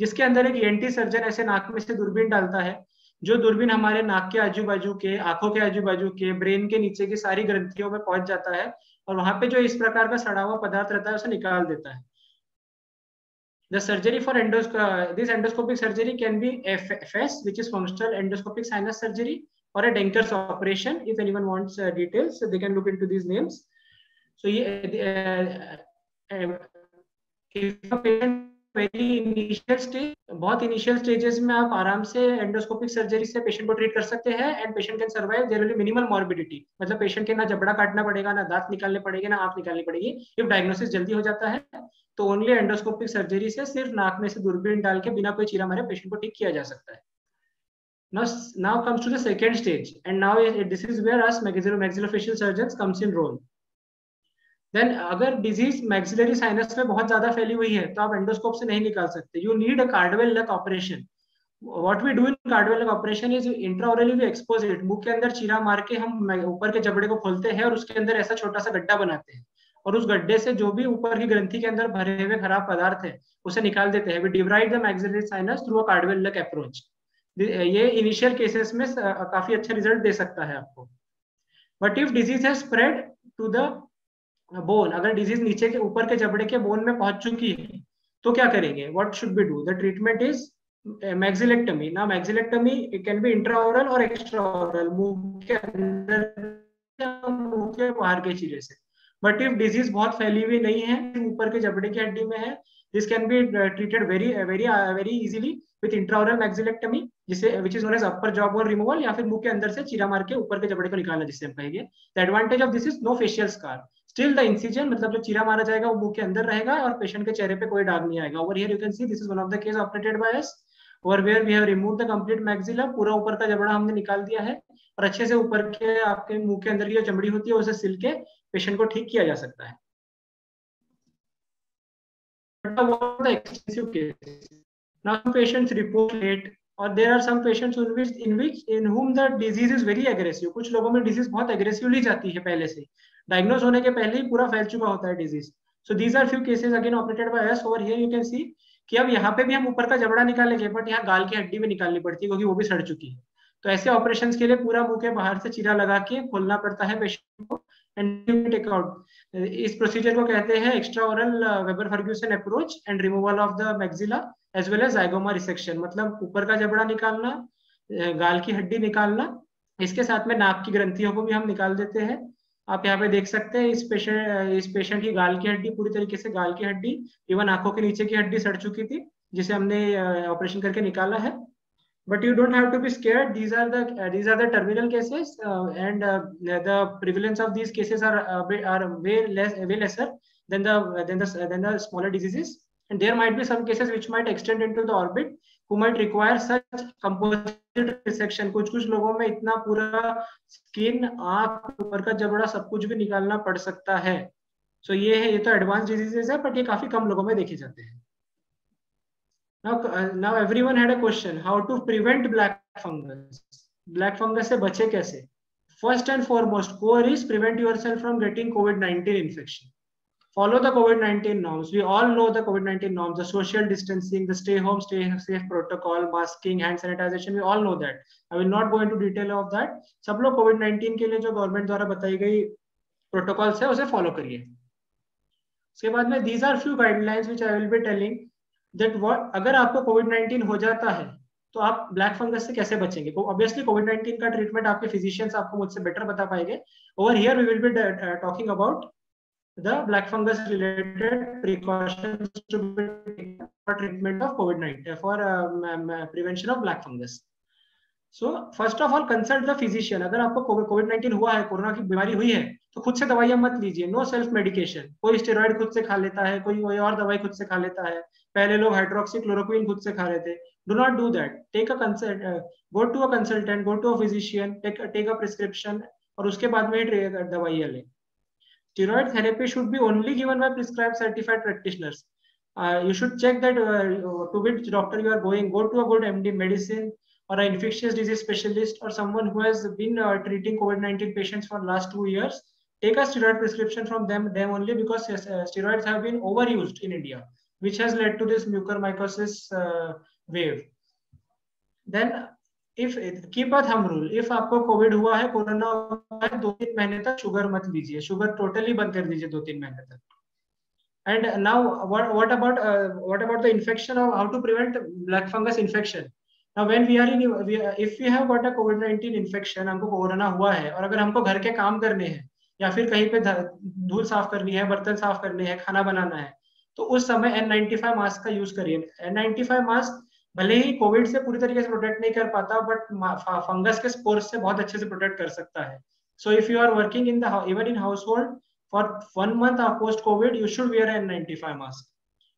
जिसके अंदर एक ENT सर्जन ऐसे नाक में से दूरबीन डालता है, जो दूरबीन हमारे नाक के आजू बाजू के, आंखों के आजू बाजू के, ब्रेन के नीचे की सारी ग्रंथियों में पहुंच जाता है और वहां पे जो इस प्रकार का सड़ा हुआ पदार्थ रहता है उसे निकाल देता है। The surgery for this endoscopic surgery can be FS, which is functional endoscopic sinus surgery, or a Denker's operation. If anyone wants details, so they can look into these names. So, if a patient very initial stage, बहुत initial stages में आप आराम से endoscopic surgery से patient को treat कर सकते हैं and patient can survive. There will be minimal morbidity. मतलब patient के ना जबड़ा काटना पड़ेगा, ना दांत निकालने पड़ेगे, ना आंख निकालनी पड़ेगी। If diagnosis जल्दी हो जाता है तो ओनली एंडोस्कोपिक सर्जरी से सिर्फ नाक में से दूरबीन डाल के बिना कोई चीरा मारे पेशेंट को ठीक किया जा सकता है। Now comes to the second stage, and now this is where us maxillofacial surgeons comes in role. Then अगर डिजीज मैक्सिलरी साइनस में बहुत ज्यादा फैली हुई है तो आप एंडोस्कोप से नहीं निकाल सकते। You need a Caldwell Luc operation. What we do in Caldwell Luc operation is intraorally we expose it, मुंह के अंदर चीरा मार के हम ऊपर के जबड़े को खोलते हैं और उसके अंदर ऐसा छोटा सा गड्ढा बनाते हैं और उस गड्ढे से जो भी ऊपर की ग्रंथि के अंदर भरे हुए खराब पदार्थ है उसे निकाल देते हैं। We divide the maxillary sinus through a Caldwell Luc approach. ये इनिशियल केसेस में काफी अच्छा रिजल्ट दे सकता है आपको। बट इफ डिजीज है स्प्रेड टू द बोन, अगर डिजीज नीचे के ऊपर के जबड़े के बोन में पहुंच चुकी है तो क्या करेंगे? What should be do? The treatment is maxillectomy. ना maxillectomy it can be intraoral और एक्स्ट्राओरल, मुंह के अंदर मुंह के बाहर के चीरे से। बट इफ डिजीज बहुत फैली हुई नहीं है, ऊपर के जबड़े की हड्डी में है, this can be treated very easily with intraoral maxillectomy, जिसे which is known as upper jaw bone removal, या फिर मुंह के अंदर से चीरा मार के ऊपर के जबड़े को निकालना जिससे हम कहेंगे। The advantage of this is no facial scar, still the incision, मतलब जो चीरा मारा जाएगा वो मुंह के अंदर रहेगा और पेशेंट के चेहरे पे कोई दाग नहीं आएगा। Over here you can see this is one of the case operated by us, over where we have removed the complete maxilla, पूरा ऊपर का जबड़ा हमने निकाल दिया है और अच्छे से ऊपर के आपके मुंह के अंदर की जो चमड़ी होती है उसे सिल के पेशेंट को ठीक किया जा सकता है। Now patients report late, or there are some patients in whom the disease is very aggressive. कुछ लोगों में disease बहुत aggressively जाती है, पहले से diagnose होने के पहले ही पूरा फैल चुका होता है disease. So these are few cases again operated by us. Over here you can see कि अब यहाँ पे भी हम ऊपर का जबड़ा निकालेंगे, बट यहाँ गाल की हड्डी में निकालनी पड़ती है क्योंकि वो भी सड़ चुकी है। तो ऐसे ऑपरेशंस के लिए पूरा मुंह के बाहर से चीरा लगा के खोलना पड़ता है पेशेंट को एंड टेक आउट। इस प्रोसीजर को कहते हैं extraoral Weber Fergusson approach and removal of the maxilla as well as zygoma resection, मतलब ऊपर का जबड़ा निकालना, गाल की हड्डी निकालना, इसके साथ में नाक की ग्रंथियों को भी हम निकाल देते हैं। आप यहाँ पे देख सकते हैं इस पेशेंट की गाल की हड्डी पूरी तरीके से, गाल की हड्डी, इवन आंखों के नीचे की हड्डी सड़ चुकी थी जिसे हमने ऑपरेशन करके निकाला है। But you don't have to be scared. These are the terminal cases, and the prevalence of these cases are way lesser than the smaller diseases. And there might be some cases which might extend into the orbit, who might require such composite resection. कुछ लोगों में इतना पूरा skin, आंख, ऊपर का जबड़ा सब कुछ भी निकालना पड़ सकता है। So ये तो एडवांस डिजीजेस है, बट ये काफी कम लोगों में देखे जाते हैं। Now everyone had a question, how to prevent black fungus? Black fungus से बचे कैसे? First and foremost, core is prevent yourself from getting COVID-19 infection. Follow the COVID-19 norms. We all know the COVID-19 norms, the social distancing, the stay home, stay safe protocol, masking, hand sanitization. We all know that. I will not go into detail of that. सब लोग COVID-19 के लिए जो government द्वारा बताई गई protocols है उसे फॉलो करिए। उसके बाद में these are few guidelines which I will be telling. That what अगर आपको कोविड-19 हो जाता है तो आप ब्लैक फंगस से कैसे बचेंगे? ऑब्वियसली कोविड-19 का ट्रीटमेंट आपके फिजिशियंस आपको मुझसे बेटर बता पाएंगे। Over here we will be talking about the black fungus related precautions to be taken for treatment of कोविड-19 for prevention of black fungus. So first of all consult the physician. अगर आपको कोविड-19 हुआ है, corona की बीमारी हुई है, तो खुद से दवाइयां मत लीजिए। No self medication. कोई स्टेरॉइड खुद से खा लेता है, कोई और दवाई खुद से खा लेता है। पहले लोग हाइड्रोक्सीक्लोरोक्विन खुद से खा रहे थे। Do not do that. Take a consult, go to a consultant, go to a physician, take a prescription और उसके बाद में दवाइयां लें। Steroid therapy should be only given by prescribed certified practitioners. You should check that to which doctor you are going. Go to a good MD medicine or an infectious disease specialist or someone who has been treating COVID-19 patients for last 2 years. Take a steroid prescription from them only, because steroids have been overused in India, which has led to this mucormycosis wave. Then if keep a thumb rule, if आपको Covid हुआ है, corona हुआ है, 2-3 महीने तक sugar मत लीजिए। Sugar totally बंद कर दीजिए 2-3 महीने तक। And now what about the infection, of how to prevent black fungus infection? Now when if we have got a COVID-19 infection, हमको कोरोना हुआ है और अगर हमको घर के काम करने हैं या फिर कहीं पे धूल साफ करनी है, बर्तन साफ करने हैं, खाना बनाना है, तो उस समय N95 मास्क का यूज करिए। N95 मास्क भले ही कोविड से पूरी तरीके से प्रोटेक्ट नहीं कर पाता, बट फंगस के स्पोर्स से बहुत अच्छे से प्रोटेक्ट कर सकता है। So if you are working even in household for 1 month post COVID, you should wear an N95 mask.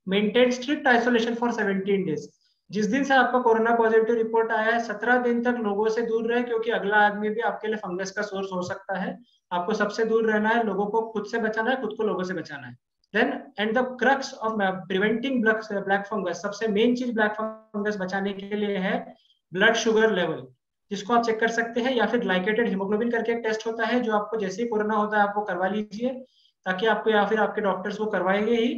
Maintain strict isolation for 17 days. जिस दिन से आपका कोरोना पॉजिटिव रिपोर्ट आया है, 17 दिन तक लोगों से दूर रहे, क्योंकि अगला आदमी भी आपके लिए फंगस का सोर्स हो सकता है। आपको सबसे दूर रहना है, लोगों को खुद से बचाना है, खुद को लोगों से बचाना है। Then and the crux of preventing black fungus, सबसे मेन चीज ब्लैक फंगस बचाने के लिए है ब्लड शुगर लेवल, जिसको आप चेक कर सकते हैं, या फिर ग्लाइकेटेड हीमोग्लोबिन करके एक टेस्ट होता है जो आपको जैसे ही कोरोना होता है आपको करवा लीजिए, ताकि आपको या फिर आपके डॉक्टर्स वो करवाएंगे ही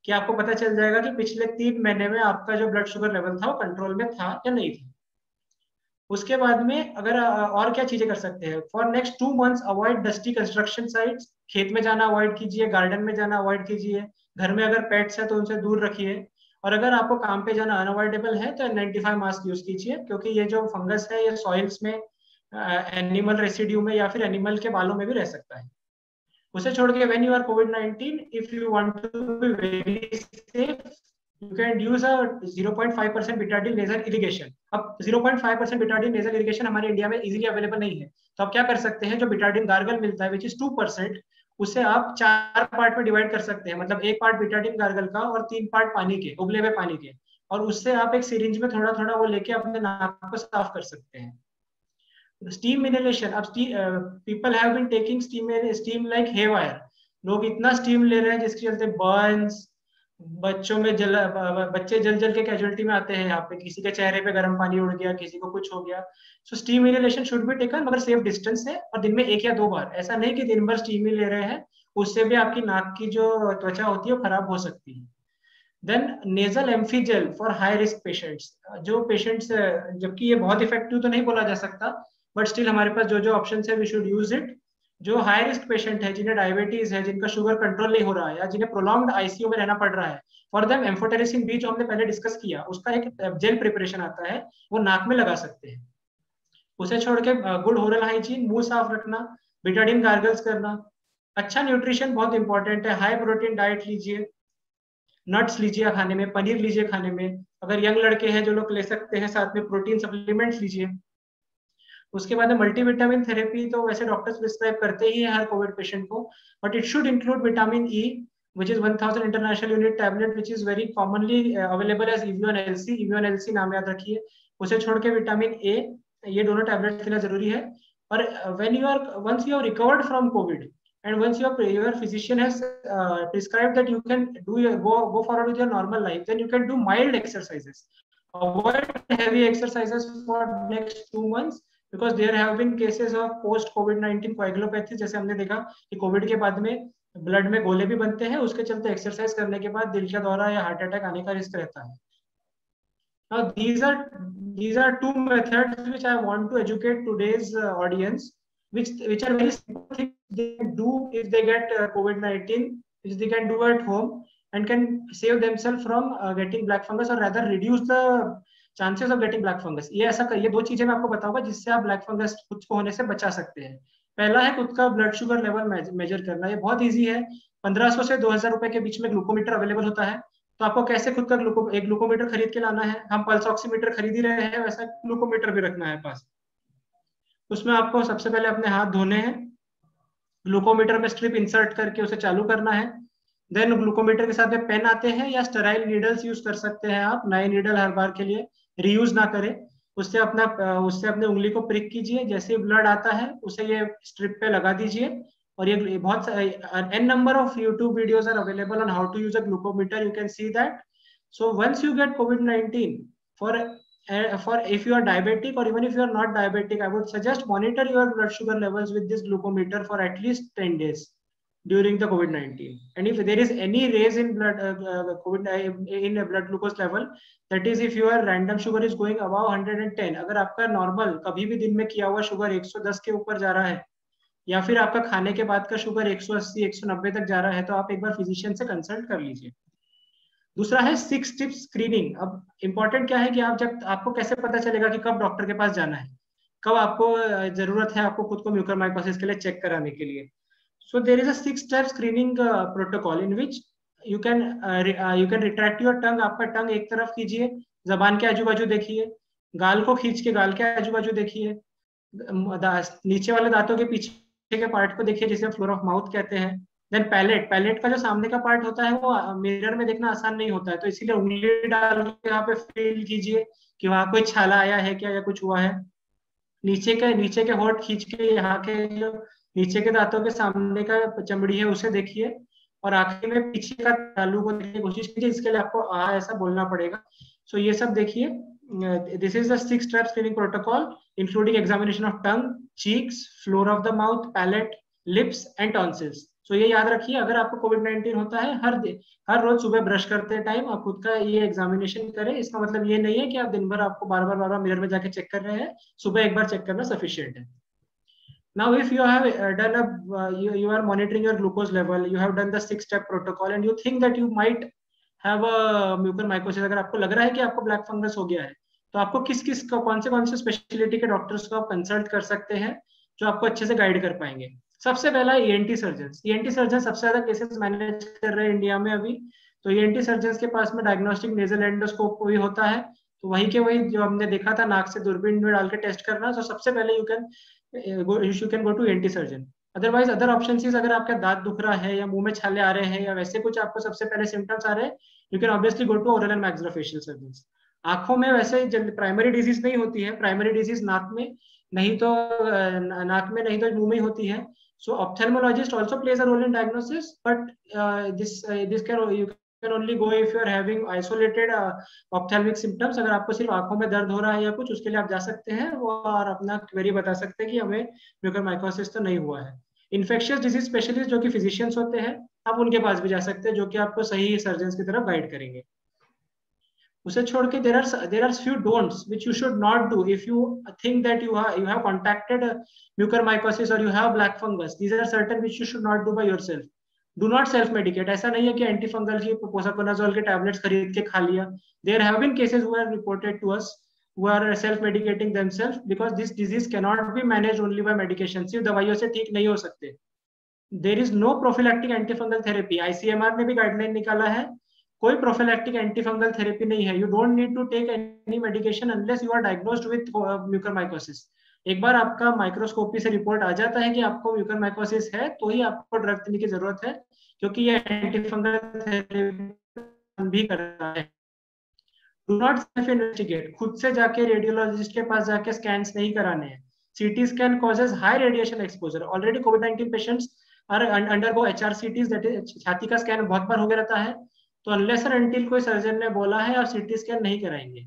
कि आपको पता चल जाएगा कि पिछले 3 महीने में आपका जो ब्लड शुगर लेवल था वो कंट्रोल में था या नहीं था। उसके बाद में अगर और क्या चीजें कर सकते हैं, for next 2 months avoid dusty construction sites. खेत में जाना अवॉइड कीजिए, गार्डन में जाना अवॉइड कीजिए, घर में अगर पेट्स है तो उनसे दूर रखिए, और अगर आपको काम पे जाना अनअवॉइडेबल है तो N95 मास्क यूज कीजिए, क्योंकि ये जो फंगस है ये सॉइल्स में, एनिमल रेसिड्यू में या फिर एनिमल के बालों में भी रह सकता है। उसे छोड़ के when you are COVID-19, if you want to be very safe, you can use a 0.5% Betadine nasal irrigation. अब 0.5% बिटाडिन नेजल इरिगेशन हमारे इंडिया में इजीली अवेलेबल नहीं है, तो आप क्या कर सकते हैं, जो बिटाडिन गार्गल मिलता है विच इज 2%, उसे आप 4 पार्ट में डिवाइड कर सकते हैं। मतलब 1 पार्ट बिटाडिन गार्गल का और 3 पार्ट पानी के, उबले हुए पानी के, और उससे आप एक सिरिंज में थोड़ा थोड़ा वो लेके अपने नाक को साफ कर सकते हैं। स्टीम इनहेलेशन, अब people have been taking steam like haywire. लोग इतना स्टीम ले रहे हैं जिसके चलते बर्न्स, बच्चे जल जल के कैजुअलिटी में आते हैं। यहाँ पे किसी के चेहरे पे गर्म पानी उड़ गया, किसी को कुछ हो गया। So steam inhalation should be taken, मगर सेफ डिस्टेंस से, और दिन में 1 या 2 बार। ऐसा नहीं कि दिन भर स्टीम ही ले रहे हैं, उससे भी आपकी नाक की जो त्वचा होती है वो खराब हो सकती है। Then nasal amphigel for high risk patients. जो पेशेंट्स, जबकि ये बहुत इफेक्टिव तो नहीं बोला जा सकता, बट स्टिल हमारे पास जो जो ऑप्शन है वी शुड यूज इट। जो हाई रिस्क पेशेंट है, जिन्हें डायबिटीज है, जिनका शुगर कंट्रोल नहीं हो रहा है, या जिन्हें प्रोलॉन्ग्ड आईसीयू में रहना पड़ रहा है, फॉर देम एम्फोटेरिसिन बी जो हमने पहले डिस्कस किया, उसका एक जेल प्रिपरेशन आता है, वो नाक में लगा सकते हैं। उसे छोड़ के गुड ओरल हाइजीन, मुंह साफ रखना, बेटाडीन गार्गल्स करना, अच्छा न्यूट्रिशन बहुत इंपॉर्टेंट है, हाई प्रोटीन डाइट लीजिए, नट्स लीजिए खाने में, पनीर लीजिए खाने में, अगर यंग लड़के हैं जो लोग ले सकते हैं, साथ में प्रोटीन सप्लीमेंट्स लीजिए। उसके बाद में मल्टीविटामिन थेरेपी तो वैसे डॉक्टर्स प्रिस्क्राइब करते ही है हर कोविड पेशेंट को, but it should include vitamin E which is 1000 international unit tablet which is very commonly available as EVO-LC. EVO-LC नाम याद रखिए। उसे छोड़ के विटामिन ए, ये दोनों टैबलेट लेना जरूरी है। और when you are once you have recovered from COVID and once your physician has prescribed that you can go forward with your normal life, then you can do mild exercises. Avoid heavy exercises for next 2 months because there have been cases of post COVID-19 coagulopathy, जैसे हमने देखा कि Covid के बाद में blood में गोले भी बनते हैं, उसके चलते एक्सरसाइज करने के बाद दिल का दौरा या हार्ट अटैक आने का रिस्क रहता है। Now these are two methods which I want to educate today's audience, which are very simple things they can do if they get COVID-19, which they can do at home and can save themselves from getting black fungus or rather reduce the chances of getting black fungus. ये दो चीजें मैं आपको बताऊंगा जिससे आप black fungus खुद को होने से बचा सकते हैं। पहला है खुद का ब्लड शुगर लेवल मेजर करना। ये बहुत इजी है, 1500 से 2000 रुपए के बीच में ग्लूकोमीटर अवेलेबल होता है। तो आपको कैसे खुद का एक ग्लूकोमीटर खरीद के लाना है, हम पल्स ऑक्सीमीटर खरीद ही रहे हैं, वैसा ग्लूकोमीटर भी रखना है पास। उसमें आपको सबसे पहले अपने हाथ धोने हैं, ग्लूकोमीटर में स्ट्रिप इंसर्ट करके उसे चालू करना है। देन ग्लूकोमीटर के साथ में पेन आते हैं या स्टेराइल नीडल्स यूज कर सकते हैं आप, नए नीडल हर बार के लिए रीयूज ना करें। उससे अपने उंगली को प्रिक कीजिए, जैसे ब्लड आता है उसे ये स्ट्रिप पे लगा दीजिए। और ये बहुत n number of YouTube videos are available on how to use a glucometer, you can see that. So once you get COVID-19, for if you are diabetic or even if you are not diabetic, I would suggest monitor your blood sugar levels with this glucometer for at least 10 days during the COVID-19. And if there is any raise in blood in blood glucose level, that is if your random sugar is going above 110, अगर आपका normal कभी भी दिन में किया हुआ sugar 110 के ऊपर जा रहा है या फिर आपका खाने के बाद का शुगर 180 190 तक जा रहा है, तो आप एक बार फिजिशियन से कंसल्ट कर लीजिए। दूसरा है 6 स्टेप स्क्रीनिंग। अब इंपॉर्टेंट क्या है कि आपको कैसे पता चलेगा कि कब डॉक्टर के पास जाना है, कब आपको जरूरत है आपको खुद को म्यूकरमाइकोसिस के लिए चेक कराने के लिए। So there is a 6-step screening protocol in which you can retract your tongue. आपका टंग एक तरफ कीजिए, जबान के आजू बाजू देखिए, गाल को खींच के गाल के आजू बाजू देखिए, नीचे वाले दांतों के पीछे के पार्ट को देखिए जिसे फ्लोर ऑफ माउथ कहते हैं। देन पैलेट का जो सामने का पार्ट होता है वो मिरर में देखना आसान नहीं होता है, तो इसीलिए उंगली डाल के यहाँ पे फील कीजिए कि वहाँ कोई छाला आया है क्या या कुछ हुआ है। नीचे के होंठ खींच के यहाँ के जो नीचे के दांतों के सामने का चमड़ी है उसे देखिए और आखिर में पीछे का तालू को देखने की कोशिश कीजिए। इसके लिए आपको ऐसा बोलना पड़ेगा। सो ये सब देखिए। This is the 6-step screening protocol including examination of tongue, cheeks, floor of the mouth, palate, lips and tonsils. So ये याद रखिए, अगर आपको कोविड-19 होता है हर रोज सुबह ब्रश करते टाइम आप खुद का ये एग्जामिनेशन करें। इसका मतलब ये नहीं है कि आप दिन भर आपको बार बार मिरर में जाके चेक कर रहे हैं, सुबह एक बार चेक करना सफिशिएंट है। Now, if you have you are monitoring your glucose level, you have done the 6-step protocol, and you think that you might have a mucormycosis, अगर आपको लग रहा है कि आपको ब्लैक फंगस हो गया है, तो आपको कौन से स्पेशलिटी के डॉक्टर्स को आप कंसल्ट कर सकते हैं जो आपको अच्छे से गाइड कर पाएंगे। सबसे पहला ENT सर्जन। ENT सर्जन सबसे ज्यादा केसेस मैनेज कर रहे हैं इंडिया में अभी। तो ENT सर्जन के पास में डायग्नोस्टिक नेजल एंडोस्कोप भी होता है, तो वही जो हमने देखा था नाक से दूरबीन में डाल के टेस्ट करना। तो सबसे पहले you can go to ENT surgeon. Otherwise other option is, अगर आपका दांत दुख रहा है या मुंह में छाले आ रहे हैं या वैसे कुछ आपको सबसे पहले सिम्टम्स आ रहे हैं, you can obviously go to oral and maxillofacial surgeon. आंखों में वैसे प्राइमरी डिजीज नहीं होती है, प्राइमरी डिजीज नाक में नहीं तो मुंह में होती है। So ophthalmologist also plays a role in diagnosis, but this can only go if you are having isolated ophthalmic symptoms। अगर आपको सिर्फ आंखों में दर्द हो रहा है या कुछ, उसके लिए आप जा सकते हैं और अपना क्वेरी बता सकते हैं कि हमें म्यूकरमाइकोसिस तो नहीं हुआ है। इन्फेक्शियस डिजीज स्पेशलिस्ट जो कि फिजिशियंस होते हैं, आप उनके पास भी जा सकते हैं जो कि आपको सही सर्जन की तरफ गाइड करेंगे। उसे छोड़ के there are few don'ts which you should not do if you think that you have contacted mucormycosis or you have black fungus. These are certain which you should not do by yourself. Do not self medicate। ऐसा नहीं है कि antifungal की प्रोपोसाकोनाजोल के tablets खरीद के खा लिया। There have been cases who are reported to us who are self medicating themselves because this disease cannot be managed only by medication. सिर्फ दवाइयों से ठीक नहीं हो सकते. There is no prophylactic antifungal therapy. ICMR ने भी गाइडलाइन निकाला है, कोई प्रोफिलैक्टिक एंटीफंगल थेरेपी नहीं है. You don't need to take any medication unless you are diagnosed with mucormycosis. एक बार आपका माइक्रोस्कोपी से रिपोर्ट आ जाता है कि आपको म्यूकरमाइकोसिस है, तो ही आपको ड्रग देने की जरूरत है, क्योंकि ये एंटीफंगल थेरेपी भी कर रहा है. Do not self investigate. खुद से जाके रेडियोलॉजिस्ट के पास जाके स्कैन्स नहीं कराने हैं. CT scan causes high radiation exposure. Already कोविड-19 patients are undergo HRCTs, that is छाती का स्कैन बहुत बार हो गया रहता है. तो अनलेस और अनटिल कोई सर्जन ने बोला है आप सीटी स्कैन नहीं कराएंगे.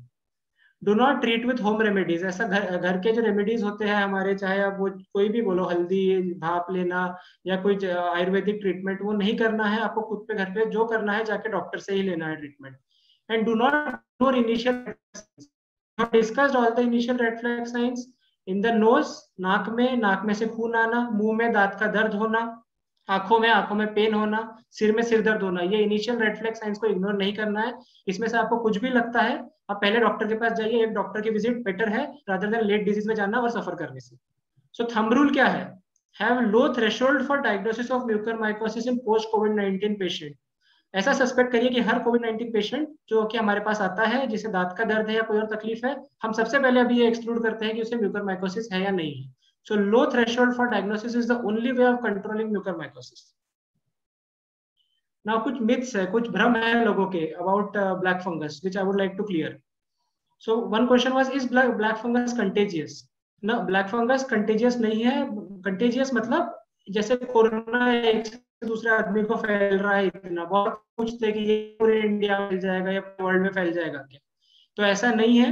Do not treat with home remedies. ऐसा घर के जो रेमेडीज होते हैं हमारे, चाहे आप वो कोई भी बोलो, हल्दी, भाप लेना या कोई आयुर्वेदिक ट्रीटमेंट, वो नहीं करना है. आपको खुद पे घर पे जो करना है जाके डॉक्टर से ही लेना है treatment. And do not ignore initial discussed all the initial red flag science. In the nose, नाक में से खून आना, मुंह में दांत का दर्द होना, आंखों में पेन होना, सिर में सिर दर्द होना, ये इनिशियल रेड फ्लैग साइंस को इग्नोर नहीं करना है. इसमें से आपको कुछ भी लगता है, आप पहले डॉक्टर के पास जाइए. एक डॉक्टर की विजिट बेटर है रादर देन लेट डिजीज में जाना और सफर करने से. सो थंब रूल क्या है? Have low threshold for diagnosis of mucormycosis in post covid patient. ऐसा सस्पेक्ट करिए कि हर कोविड-19 पेशेंट जो कि हमारे पास आता है, जिसे दांत का दर्द है या कोई और तकलीफ है, हम सबसे पहले अभी ये एक्सक्लूड करते हैं कि उसे म्यूकरमाइकोसिस है या नहीं है. So low threshold for diagnosis is the only way of controlling mucormycosis. Now कुछ myths है, कुछ भ्रम है लोगों के about black fungus, which I would like to clear. So one question was, is black fungus contagious? No, black fungus contagious नहीं है. Contagious मतलब जैसे कोरोना एक से दूसरे आदमी को फैल रहा है, इतना बहुत पूछते कि ये पूरे इंडिया में फैल जाएगा या वर्ल्ड में फैल जाएगा क्या, तो ऐसा नहीं है.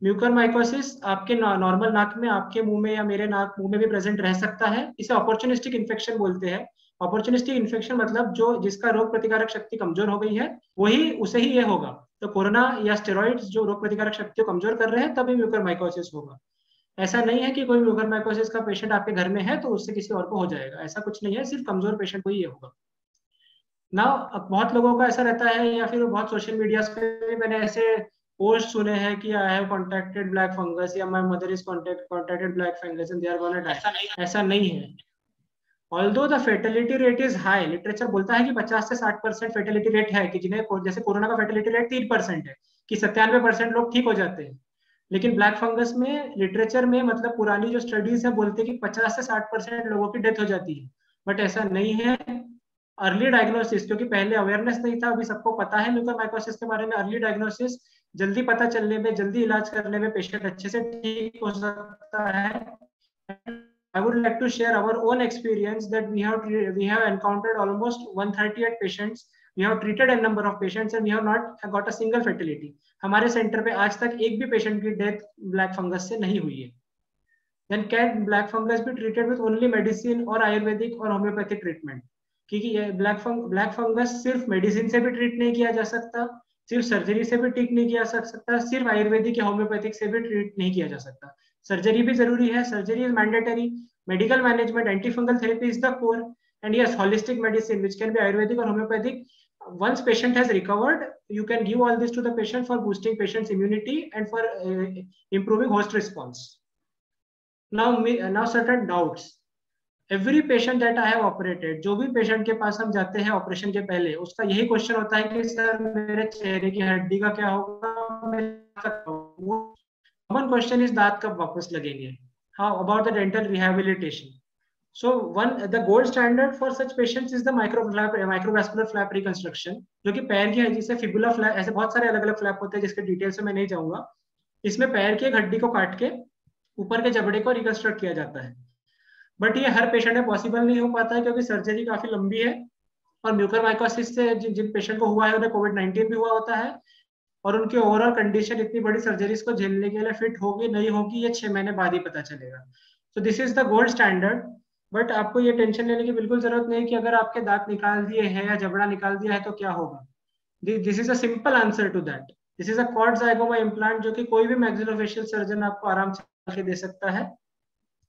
म्यूकरमाइकोसिस आपके नॉर्मल नाक में, आपके मुंह में या मेरे मुंह में भी प्रेजेंट रह सकता है. इसे अपॉर्चुनिस्टिक इन्फेक्शन बोलते हैं. अपॉर्चुनिस्टिक इन्फेक्शन मतलब जो जिसका रोग प्रतिकारक शक्ति कमजोर हो गई है वही उसे ही ये होगा. तो कोरोना या स्टेरॉइड्स जो रोग प्रतिकारक शक्ति को कमजोर कर रहे हैं, तभी म्यूकरमाइकोसिस होगा. ऐसा नहीं है कि कोई म्यूकरमाइकोसिस का पेशेंट आपके घर में है तो उससे किसी और को हो जाएगा, ऐसा कुछ नहीं है. सिर्फ कमजोर पेशेंट को ही ये होगा. ना बहुत लोगों का ऐसा रहता है, या फिर बहुत सोशल मीडिया पे मैंने ऐसे पोस्ट सुने हैं कि I have contacted black fungus या my mother is contacted black fungus and they are gonna die. ऐसा नहीं है. Although the fatality rate is high. Literature बोलता है कि 50 से 60% फेटेलिटी रेट है, कि जिन्हें जैसे कोरोना का फेटेलिटी रेट 3% है, कि 97% लोग ठीक हो जाते हैं. लेकिन ब्लैक फंगस में लिटरेचर में, मतलब पुरानी जो स्टडीज है, बोलते हैं कि 50 से 60% लोगों की डेथ हो जाती है. बट ऐसा नहीं है. अर्ली डायग्नोसिस, क्योंकि पहले अवेयरनेस नहीं था, अभी सबको पता है म्यूकरमाइकोसिस के बारे में. अर्ली डायग्नोसिस, जल्दी पता चलने में, जल्दी इलाज करने में पेशेंट अच्छे से ठीक हो सकता है. I would like to share our own experience that we have encountered almost 138 patients. We have treated a number of patients and we have not got a single fatality. हमारे सेंटर पे आज तक एक भी पेशेंट की death black fungus से नहीं हुई है. Then can black fungus be treated with only medicine और आयुर्वेदिक और होम्योपैथिक ट्रीटमेंट? क्योंकि ये ब्लैक फंगस सिर्फ मेडिसिन से भी ट्रीट नहीं किया जा सकता, सिर्फ सर्जरी से भी ठीक नहीं किया जा सकता, सिर्फ आयुर्वेदिक या होम्योपैथिक से भी ट्रीट नहीं किया जा सकता. सर्जरी भी जरूरी है. Surgery is mandatory. Medical management, antifungal therapy is the core. And yes, holistic medicine which can B Ayurvedic और homeopathic. Once patient has recovered, you can give all this to the patient for boosting patient's immunity and for improving host response. Now certain doubts. Every patient that I have operated, जो भी patient के पास हम जाते हैं operation के पहले, उसका यही क्वेश्चन होता है कि सर मेरे चेहरे की हड्डी का क्या होगा. कॉमन क्वेश्चन इज दांत कब वापस लगेंगे. How about the dental rehabilitation? So the gold standard for such patients is the microvascular flap reconstruction, जो कि पैर की, जिसे फिबुला फ्लैप, ऐसे बहुत सारे अलग अलग फ्लैप होते हैं जिसके डिटेल्स में मैं नहीं जाऊंगा. इसमें पैर की हड्डी को काट के ऊपर के जबड़े को रिकंस्ट्रक्ट किया जाता है. बट ये हर पेशेंट में पॉसिबल नहीं हो पाता है क्योंकि सर्जरी काफी लंबी है. और म्यूकरमाइकोसिस से जिन पेशेंट को हुआ है उन्हें कोविड-19 भी हुआ होता है, और उनकी ओवरऑल कंडीशन इतनी बड़ी सर्जरीज को झेलने के लिए फिट होगी नहीं होगी ये 6 महीने बाद ही पता चलेगा. So this is the gold standard. But आपको ये टेंशन लेने की बिल्कुल जरूरत नहीं कि अगर आपके दांत निकाल दिए हैं या जबड़ा निकाल दिया है तो क्या होगा. This is a simple answer to that. This is a quad zygoma implant, जो कि कोई भी मैक्सिलोफेशियल सर्जन आपको आराम से दे सकता है.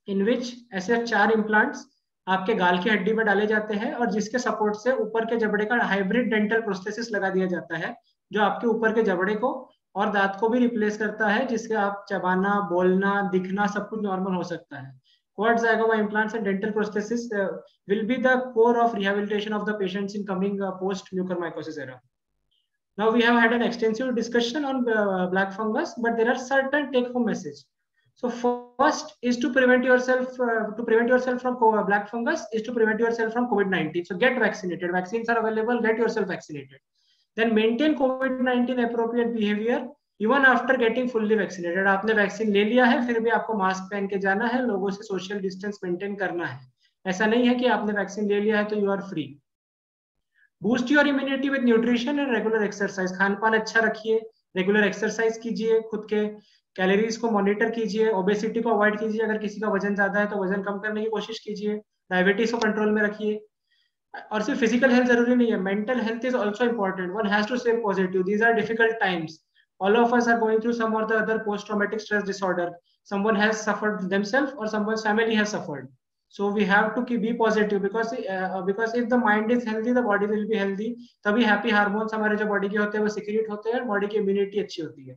इन विच ऐसे 4 इम्प्लांट्स आपके गाल की हड्डी में डाले जाते हैं और जिसके सपोर्ट से ऊपर के जबड़े का हाइब्रिड डेंटल प्रोस्थेसिस लगा दिया जाता है, जो आपके ऊपर के जबड़े को और दांत को भी रिप्लेस करता है, जिससे आप चबाना, बोलना, दिखना सब कुछ नॉर्मल हो सकता है. Quad zygoma implants and dental prosthesis will be the core of rehabilitation of the patients in coming post mucormycosis era. Now we have had an extensive discussion on black fungus, but there are certain take-home messages. So first is to prevent yourself from black fungus is to prevent yourself from COVID-19. So get vaccinated. Vaccines are available. Get yourself vaccinated. Then maintain COVID-19 appropriate behavior even after getting fully vaccinated. आपने vaccine ले लिया है, फिर भी आपको mask पहन के जाना है, लोगों से सोशल डिस्टेंस मेंटेन करना है. ऐसा नहीं है कि आपने वैक्सीन ले लिया है तो you are free. Boost your immunity with nutrition and regular exercise. खान पान अच्छा रखिए, रेगुलर एक्सरसाइज कीजिए, खुद के कैलोरीज को मॉनिटर कीजिए, ओबेसिटी को अवॉइड कीजिए. अगर किसी का वजन ज्यादा है तो वजन कम करने की कोशिश कीजिए, डायबिटीज को कंट्रोल में रखिए. और सिर्फ फिजिकल हेल्थ जरूरी नहीं है, mental health is also important. One has to stay positive. These are difficult times. All of us are going through some or the other post-traumatic stress disorder. Someone has suffered themselves or someone's family has suffered. So we have to be positive because if the mind is healthy, the body will be healthy. तभी happy hormones हमारे जो body के होते हैं वो secrete होते हैं, body की immunity अच्छी होती है.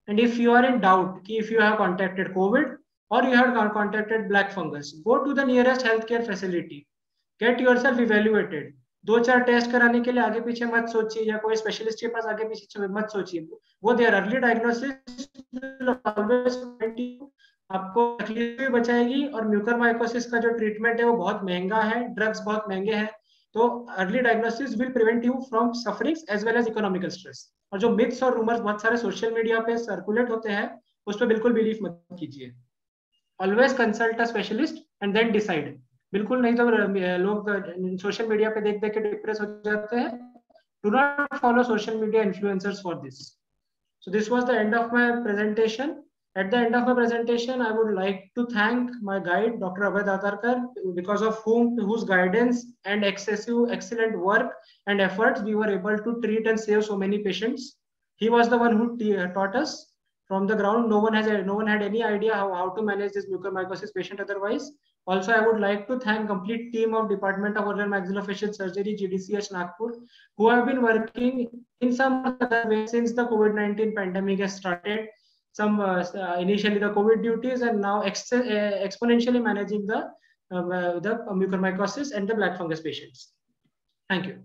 And if you are in doubt कि if you have contacted COVID or you have contacted black fungus, go to the nearest healthcare facility. Get yourself evaluated. 2-4 test कराने के लिए आगे पीछे मत सोचिए, या कोई स्पेशलिस्ट के पास आगे पीछे मत सोचिए. वो देयर अर्ली डायग्नोसिस आपको तकलीफ भी बचाएगी. और म्यूकरमाइकोसिस का जो ट्रीटमेंट है वो बहुत महंगा है, ड्रग्स बहुत महंगे हैं. तो early diagnosis will prevent you from sufferings as well as economical stress. और जो मिथ्स और रूमर्स बहुत सारे सोशल मीडिया पे सर्कुलेट होते हैं, उस पर बिल्कुल बिलीव मत कीजिए. Always consult a specialist and then decide. बिल्कुल नहीं तो लोग सोशल मीडिया पे देख देख के डिप्रेस हो जाते हैं. Do not follow social media influencers for this. So this was the end of my presentation. At the end of my presentation, I would like to thank my guide, Dr. Abhay Datarkar, because of whose guidance and excellent work and efforts, we were able to treat and save so many patients. He was the one who taught us from the ground. No one had any idea how to manage this mucormycosis patient otherwise. Also, I would like to thank complete team of Department of Oral and Maxillofacial Surgery, GDCH Nagpur, who have been working in some other way since the COVID-19 pandemic has started. Some initially the COVID duties and now exponentially managing the mucormycosis and the black fungus patients. Thank you.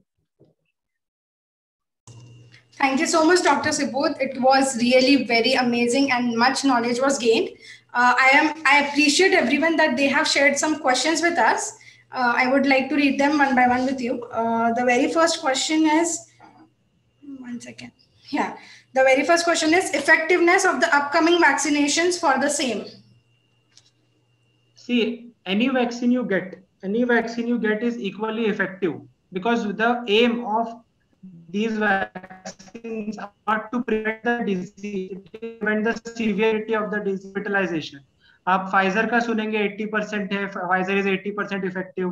Thank you so much, Dr. Subodh. It was really very amazing and much knowledge was gained. I appreciate everyone that they have shared some questions with us. I would like to read them one by one with you. The very first question is, one second. Yeah, the very first question is effectiveness of the upcoming vaccinations for the same. See, any vaccine you get is equally effective, because the aim of these vaccines are to prevent the disease, prevent the severity of the hospitalization. आप Pfizer का सुनेंगे 80% है, Pfizer is 80% effective,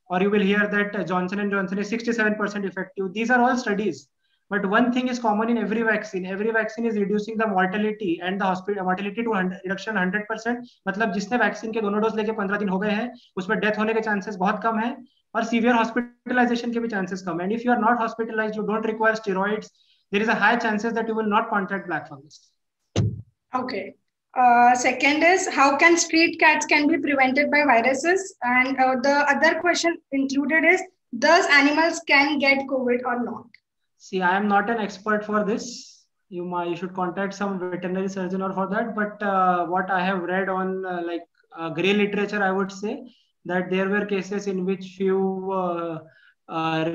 or you will hear that Johnson & Johnson is 67% effective. These are all studies, but one thing is common in every vaccine. Every vaccine is reducing the mortality and the hospital mortality to reduction 100%. मतलब जिसने vaccine के दोनों dose लेके 15 दिन हो गए हैं, उसमें डेथ होने के चांसेस बहुत कम है, और सीवियर हॉस्पिटलाइजेशन के भी चांसेस कम है. And if you are not hospitalised, you don't require steroids, there is a high chances that you will not contract black fungus. Okay. Second is, how can street cats can be prevented by viruses? And the other question included is, does animals can get COVID or not? See, I am not an expert for this. You should contact some veterinary surgeon or for that. But what I have read on grey literature, I would say that there were cases in which few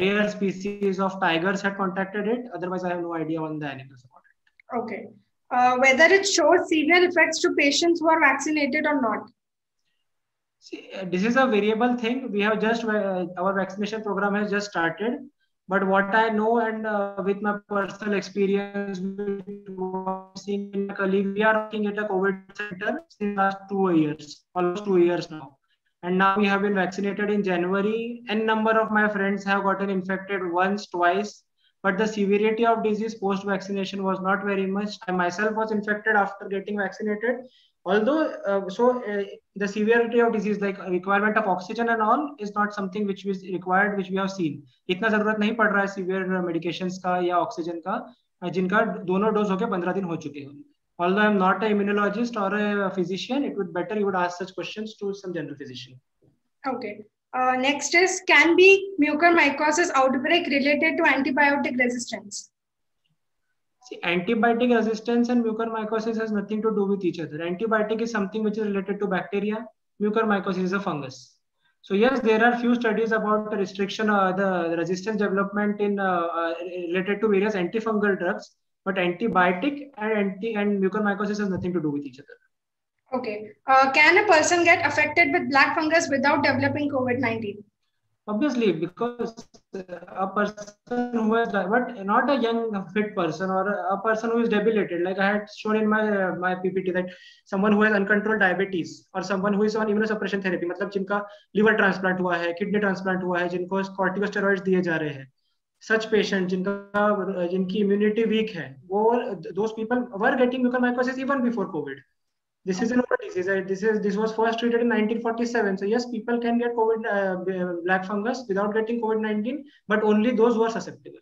rare species of tigers had contacted it. Otherwise, I have no idea on the animals about it. Okay. Whether it shows severe effects to patients who are vaccinated or not? See, this is a variable thing. We have just our vaccination program has just started. But what I know, and with my personal experience, seeing my colleague, we are working at a COVID center since last 2 years, almost 2 years now. And now we have been vaccinated in January. And number of my friends have gotten infected once, twice. But the severity of disease post-vaccination was not very much. I myself was infected after getting vaccinated. Although, the severity of disease, like requirement of oxygen and all, is not something which is required, which we have seen. इतना जरूरत नहीं पड़ रहा है severe medications का या oxygen का. जिनका दोनों डोज होके 15 दिन हो चुके हैं. Although I am not an immunologist or a physician, it would better you would ask such questions to some general physician. Okay. Next is, can be mucormycosis outbreak related to antibiotic resistance? See, antibiotic resistance and mucormycosis has nothing to do with each other. Antibiotic is something which is related to bacteria. Mucormycosis is a fungus. So yes, there are few studies about the restriction, the resistance development in related to various antifungal drugs, but antibiotic and mucormycosis has nothing to do with each other. Okay. Can a person get affected with black fungus without developing COVID-19? Obviously, because a person who has, but not a young fit person or a person who is debilitated, like I had shown in my PPT, that someone who has uncontrolled diabetes or someone who is on immunosuppression therapy, मतलब जिनका liver transplant हुआ है, kidney transplant हुआ है, जिनको corticosteroids दिए जा रहे हैं, such patient जिनकी immunity weak है, those people were getting mucormycosis even before COVID. This is an old disease. This was first treated in 1947. So yes, people can get COVID black fungus without getting COVID-19, but only those who are susceptible.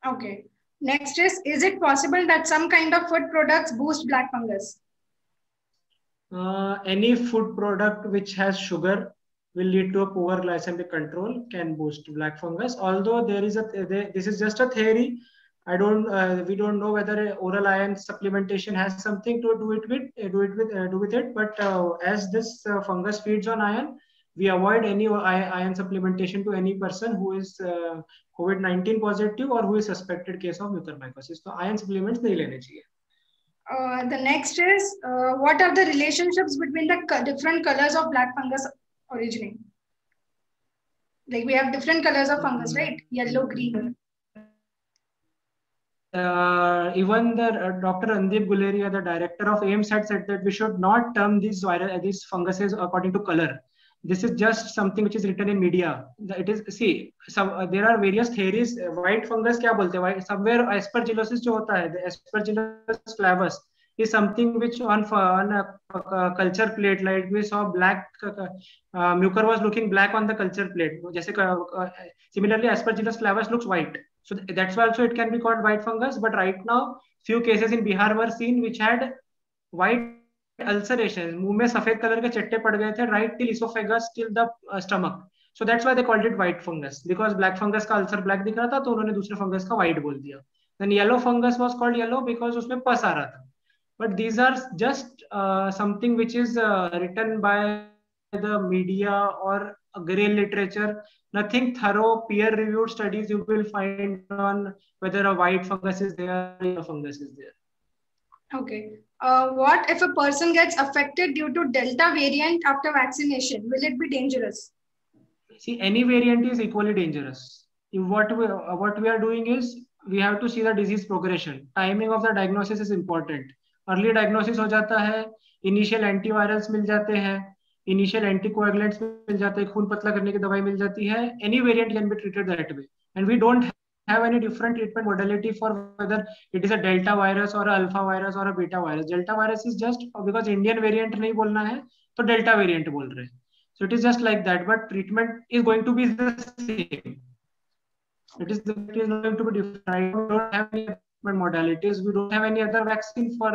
Okay. Next is it possible that some kind of food products boost black fungus? Any food product which has sugar will lead to a poor glycemic control, can boost black fungus. Although this is just a theory. We don't know whether oral iron supplementation has something to do with it. But as this fungus feeds on iron, we avoid any iron supplementation to any person who is COVID-19 positive or who is suspected case of mucormycosis. So iron supplements nahi lene chahiye. The next is, what are the relationships between the different colors of black fungus originating? Like we have different colors of fungus, right? Yellow, green. Even the Dr. Randeep Guleria, the director of AIIMS, had said that we should not term these funguses according to color. This is just something which is written in media. It is, see, there are various theories. White fungus क्या बोलते हैं? Somewhere aspergillosis जो होता है, the Aspergillus flavus is something which on a culture plate, like we saw black mucor was looking black on the culture plate. Similarly, Aspergillus flavus looks white. So that's why also it can be called white fungus. But right now, few cases in Bihar were seen which had white ulcerations. मुंह में सफेद colour के चट्टे पड़ गए थे, right till esophagus, till the stomach. So that's why they called it white fungus, because black fungus का ulcer black दिख रहा था, तो उन्होंने दूसरे fungus का white बोल दिया. Then yellow fungus was called yellow because उसमें पस आ रहा था. But these are just something which is written by the media or grey literature. Nothing thorough, peer-reviewed studies you will find on whether a white fungus is there or a fungus is there. Okay. What if a person gets affected due to Delta variant after vaccination? Will it be dangerous? See, any variant is equally dangerous. What we are doing is we have to see the disease progression. Timing of the diagnosis is important. Early diagnosis हो जाता है, initial antivirals मिल जाते हैं, initial anticoagulants मिल जाते हैं, खून पतला करने की दवाई मिल जाती है. Any variant can be treated that way, and we don't have any different treatment modality for whether it is a delta virus or a alpha virus or a beta virus. Delta virus is just because Indian variant नहीं बोलना है, तो delta variant बोल रहे हैं. So it is just like that, but treatment is going to be the same. It is not going to be different. I don't have any modalities. We don't have any other vaccine for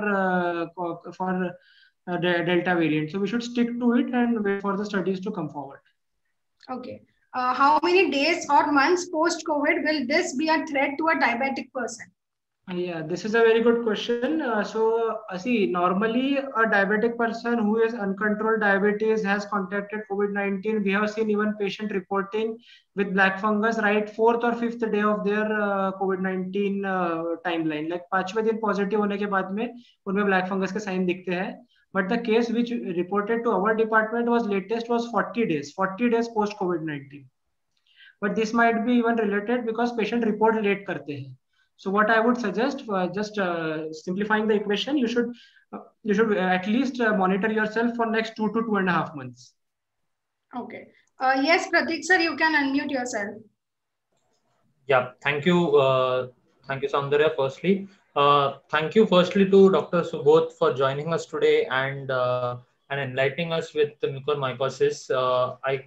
Delta variant. So we should stick to it and wait for the studies to come forward. Okay. How many days or months post-COVID will this be a threat to a diabetic person? Yeah, this is a very good question. See, normally a diabetic person who has uncontrolled diabetes has contacted COVID-19. We have seen even patient reporting with black fungus right 4th or 5th day of their COVID-19 timeline. Like 5वें दिन positive होने के बाद में उनमें black fungus के sign दिखते हैं. But the case which reported to our department was latest was 40 days post COVID-19. But this might be even related because patient report late करते हैं. So what I would suggest, just simplifying the equation, you should at least monitor yourself for next 2 to 2.5 months. Okay. Yes, Pratik sir, you can unmute yourself. Yeah, thank you. Thank you, Soundarya, firstly. Thank you firstly to Dr. Subodh for joining us today and enlightening us with the mucormycosis. I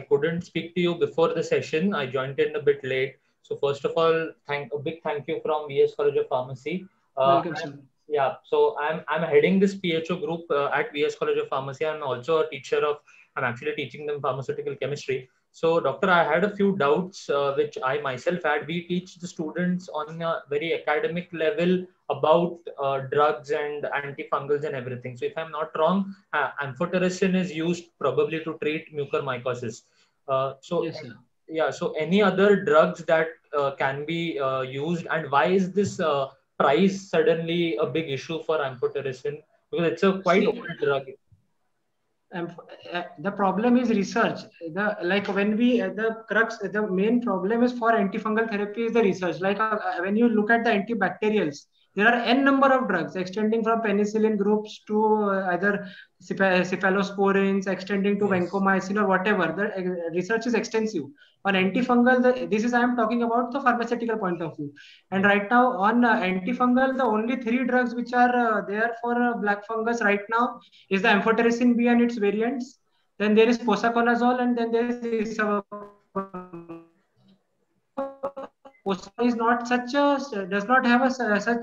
couldn't speak to you before the session. I joined in a bit late. So first of all, a big thank you from VS College of Pharmacy. Welcome, sir. Yeah, so I'm heading this PHO group at VS College of Pharmacy. I'm also a teacher of. I'm actually teaching them pharmaceutical chemistry. So, doctor, I had a few doubts which I myself had. We teach the students on a very academic level about drugs and antifungals and everything. So, if I'm not wrong, amphotericin is used probably to treat mucormycosis. Yes, sir. Yeah. So, any other drugs that can be used, and why is this price suddenly a big issue for amphotericin? Because it's a quite old drug. The problem is research. The main problem is for antifungal therapy is the research. When you look at the antibacterials, there are n number of drugs extending from penicillin groups to either cephalosporins, extending to vancomycin or whatever. The research is extensive. On antifungal, I am talking about the pharmaceutical point of view. And right now on antifungal, the only 3 drugs which are there for black fungus right now is the amphotericin B and its variants. Then there is posaconazole, and then there is isavuconazole. Is not does not have such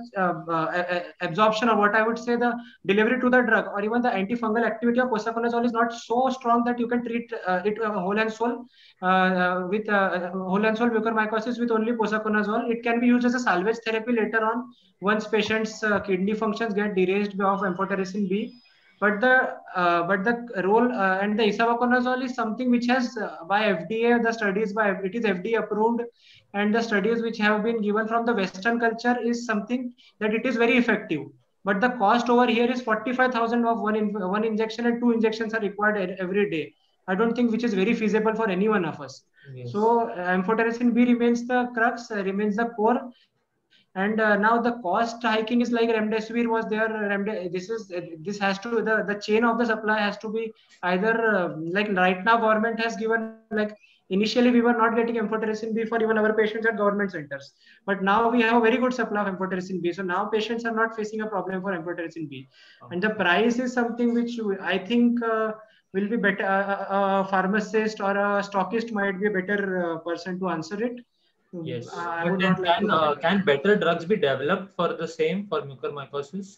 absorption, or what I would say the delivery to the drug, or even the antifungal activity of posaconazole is not so strong that you can treat it whole and soul with whole and soul mucormycosis with only posaconazole. It can be used as a salvage therapy later on once patients' kidney functions get deranged of amphotericin B. But the role and the isavuconazole is something which has by FDA, the studies it is FDA approved, and the studies which have been given from the Western culture is something that it is very effective. But the cost over here is 45,000 of one injection, and 2 injections are required every day. I don't think which is very feasible for any one of us. Yes. So amphotericin B remains the crux, remains the core. And now the cost hiking is like remdesivir was there. This has to the chain of the supply has to be either like right now government has given, like initially we were not getting amphotericin B for even our patients at government centers, but now we have a very good supply of amphotericin B. So now patients are not facing a problem for amphotericin B, and the price is something which I think will be better. A pharmacist or a stockist might be a better person to answer it. Yes, but then can better drugs be developed for the same, for mucormycosis?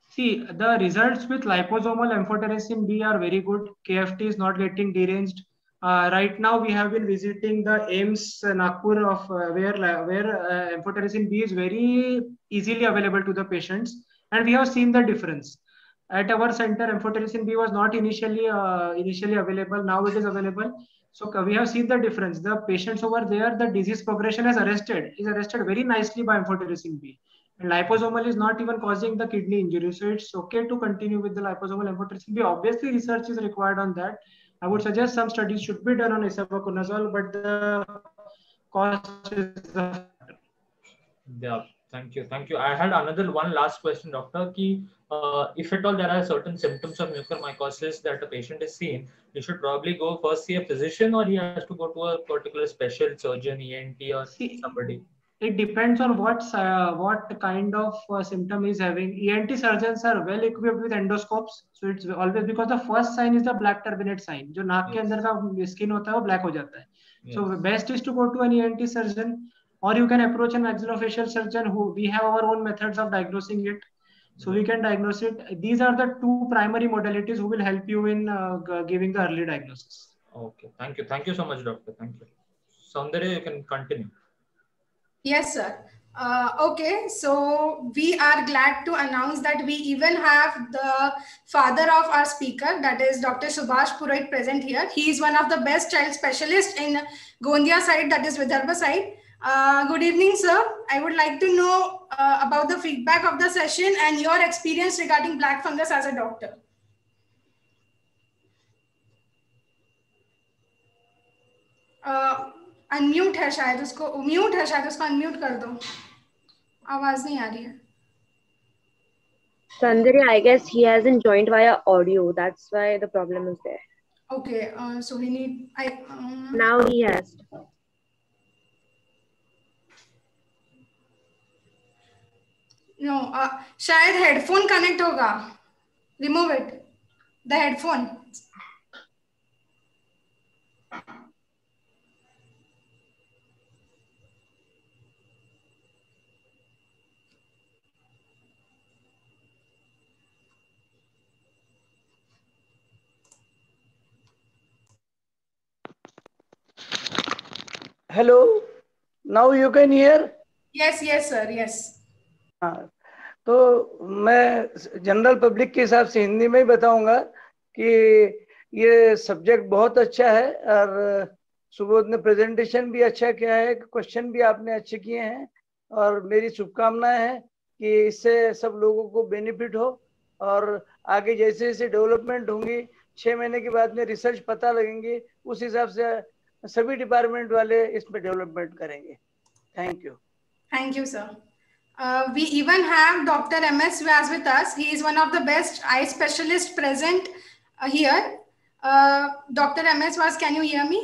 See, the results with liposomal amphotericin B are very good. KFT is not getting deranged. Right now, we have been visiting the AIIMS Nagpur of where amphotericin B is very easily available to the patients, and we have seen the difference. At our center, amphotericin B was not initially available. Now it is available. So we have seen the difference. The patients over there, the disease progression is arrested very nicely by amphotericin B. And liposomal is not even causing the kidney injury. So it's okay to continue with the liposomal amphotericin B. Obviously, research is required on that. I would suggest some studies should be done on isavuconazole, but the cost is the factor. Yeah, thank you. I had one last question, doctor. If at all there are certain symptoms of mucormycosis that a patient is seeing, he should probably go first see a physician, or he has to go to a particular special surgeon, ENT, or somebody. It depends on what kind of symptom is having. ENT surgeons are well equipped with endoscopes, so it's always because the first sign is the black turbinate sign. जो नाक के अंदर का skin होता है वो black हो जाता है. So best is to go to an ENT surgeon, or you can approach an maxillofacial surgeon who we have our own methods of diagnosing it. So we can diagnose it. These are the 2 primary modalities who will help you in giving the early diagnosis. Okay, thank you so much, doctor. Thank you. Soundarya, you can continue. Yes, sir. Okay, so we are glad to announce that we even have the father of our speaker, that is Dr. Subhash Purohit, present here. He is one of the best child specialists in Gondia side, that is Vidarbha side. Good evening, sir. I would like to know about the feedback of the session and your experience regarding black fungus as a doctor. Unmute है शायद उसको, mute है शायद उसको, unmute कर दो, आवाज नहीं आ रही है. Soundarya, I guess he hasn't joined via audio. That's why the problem is there. Okay, so we need. Now he has. No, शायद headphone connect होगा. Remove it. The headphone. Hello, now you can hear? Yes, yes, sir. Yes. हाँ, तो मैं general public के हिसाब से हिंदी में ही बताऊंगा कि ये सब्जेक्ट बहुत अच्छा है और सुबोध ने प्रेजेंटेशन भी अच्छा किया है, क्वेश्चन भी आपने अच्छे किए हैं और मेरी शुभकामनाएं हैं कि इससे सब लोगों को बेनिफिट हो और आगे जैसे जैसे डेवलपमेंट होंगी 6 महीने के बाद में रिसर्च पता लगेंगे, उस हिसाब से सभी डिपार्टमेंट वाले इसमें डेवलपमेंट करेंगे. Thank you. Thank you, sir. We even have Dr. MS Vyas with us. He is one of the best eye specialists present here. Dr. MS Vyas, can you hear me?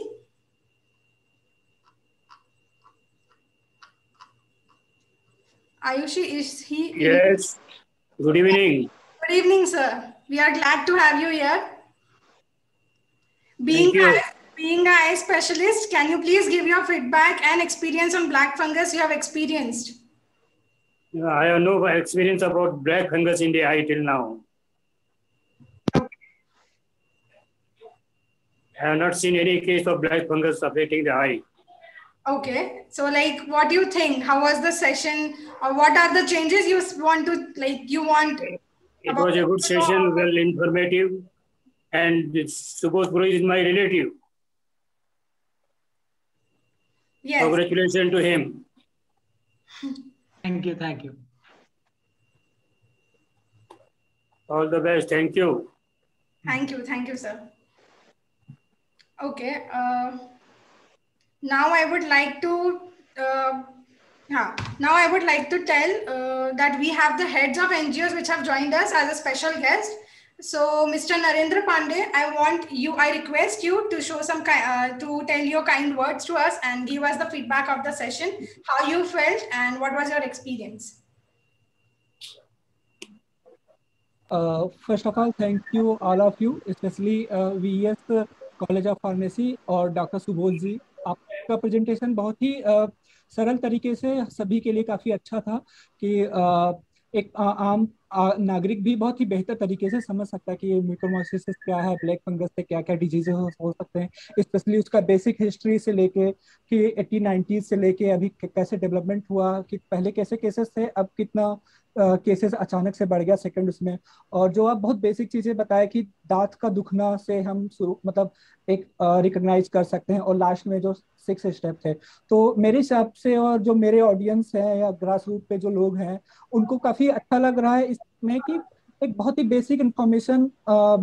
Ayushi, is he? Yes. Good evening. Good evening, sir. We are glad to have you here. Thank you. Being an eye specialist, can you please give your feedback and experience on black fungus you have experienced? I have no experience about black fungus in the eye till now. Okay. I have not seen any case of black fungus affecting the eye. Okay. So like, what do you think? How was the session or what are the changes you want to, like, you want? It was a good session, well informative, and Subodh Purohit is my relative. Yes. Congratulations to him. Thank you. Thank you. All the best. Thank you. Thank you. Thank you, sir. Okay. Now I would like to now I would like to tell that we have the heads of NGOs which have joined us as a special guest. So, Mr. Narendra Pandey, I request you to show some to tell your kind words to us and give us the feedback of the session, how you felt and what was your experience. First of all, thank you all of you, especially VES College of Pharmacy और doctor Subodh जी. आपका presentation बहुत ही सरल तरीके से सभी के लिए काफ़ी अच्छा था कि एक आम नागरिक भी बहुत ही बेहतर तरीके से समझ सकता है कि म्यूकोरमाइकोसिस क्या है, ब्लैक फंगस से क्या क्या डिजीज हो सकते हैं, स्पेशली उसका बेसिक हिस्ट्री से लेके कि 1890 से लेके अभी कैसे डेवलपमेंट हुआ, कि पहले कैसे केसेस थे, अब कितना केसेस अचानक से बढ़ गया सेकंड उसमें. और जो आप बहुत बेसिक चीजें बताए कि दांत का दुखना से हम मतलब एक रिकॉग्नाइज कर सकते हैं, और लास्ट में जो 6 स्टेप थे, तो मेरे हिसाब से और जो मेरे ऑडियंस है या ग्रास रूट पे जो लोग हैं उनको काफी अच्छा लग रहा है इसमें कि एक बहुत ही बेसिक इंफॉर्मेशन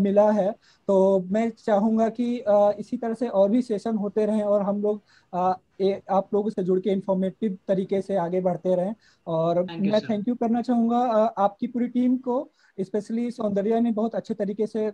मिला है. तो मैं चाहूंगा कि इसी तरह से और भी सेशन होते रहें और हम लोग आप लोगों से जुड़ के इंफॉर्मेटिव तरीके से आगे बढ़ते रहें. और मैं थैंक यू करना चाहूंगा आपकी पूरी टीम को, स्पेशली सौंदर्या ने बहुत अच्छे तरीके से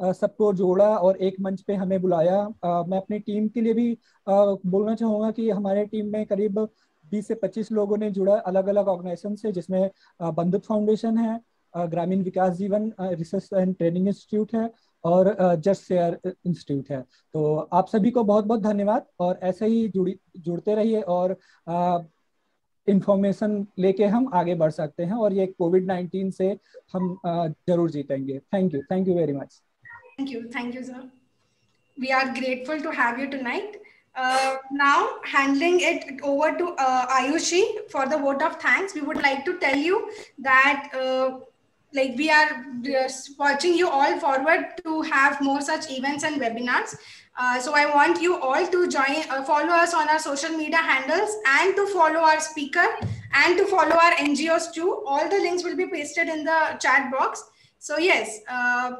सबको जोड़ा और एक मंच पे हमें बुलाया. मैं अपनी टीम के लिए भी बोलना चाहूँगा कि हमारे टीम में करीब 20 से 25 लोगों ने जुड़ा अलग अलग ऑर्गेनाइजेशन से, जिसमें बंधुत्व फाउंडेशन है, ग्रामीण विकास जीवन रिसर्च एंड ट्रेनिंग इंस्टीट्यूट है और जस्ट शेयर इंस्टीट्यूट है. तो आप सभी को बहुत बहुत धन्यवाद और ऐसे ही जुड़ते रहिए और इंफॉर्मेशन लेके हम आगे बढ़ सकते हैं और ये कोविड-19 से हम जरूर जीतेंगे. Thank you very much. Thank you, sir. We are grateful to have you tonight. Now, handing it over to Ayushi for the vote of thanks, we would like to tell you that like we are watching you all forward to have more such events and webinars. So I want you all to join, follow us on our social media handles and to follow our speaker and to follow our NGOs too. All the links will be pasted in the chat box. So yes,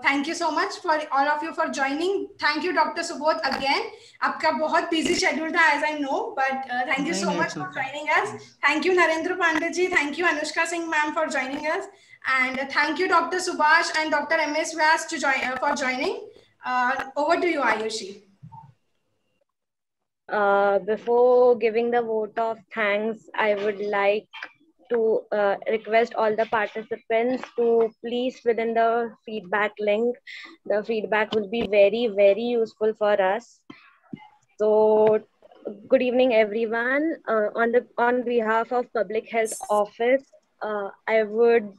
thank you so much for all of you for joining. Thank you, Dr. Subodh, again. आपका बहुत busy schedule था, as I know, but thank you so much for joining us. Thank you, Narendra Pandey ji. Thank you, Anushka Singh ma'am, for joining us. And thank you, Dr. Subhash and Dr. MS Vyas for joining. Over to you, Ayushi. Before giving the vote of thanks, I would like to request all the participants to please fill in the feedback link. The feedback will be very, very useful for us. So, good evening, everyone. On behalf of Public Health Office, I would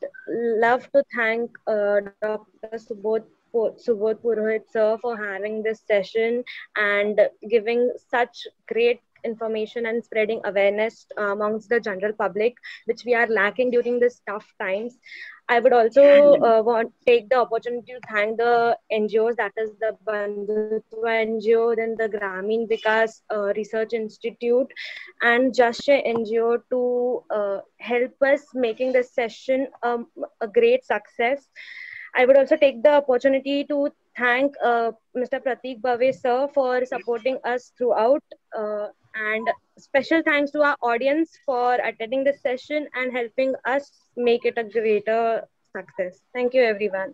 love to thank Dr. Subodh Purohit sir for having this session and giving such great information and spreading awareness amongst the general public, which we are lacking during these tough times. I would also want take the opportunity to thank the NGOs, that is the Bandhutva NGO, then the Gramin Vikas Research Institute, and Jashay NGO to help us making this session a great success. I would also take the opportunity to thank Mr. Pratik Bhave sir for supporting us throughout, and special thanks to our audience for attending this session and helping us make it a greater success. Thank you, everyone.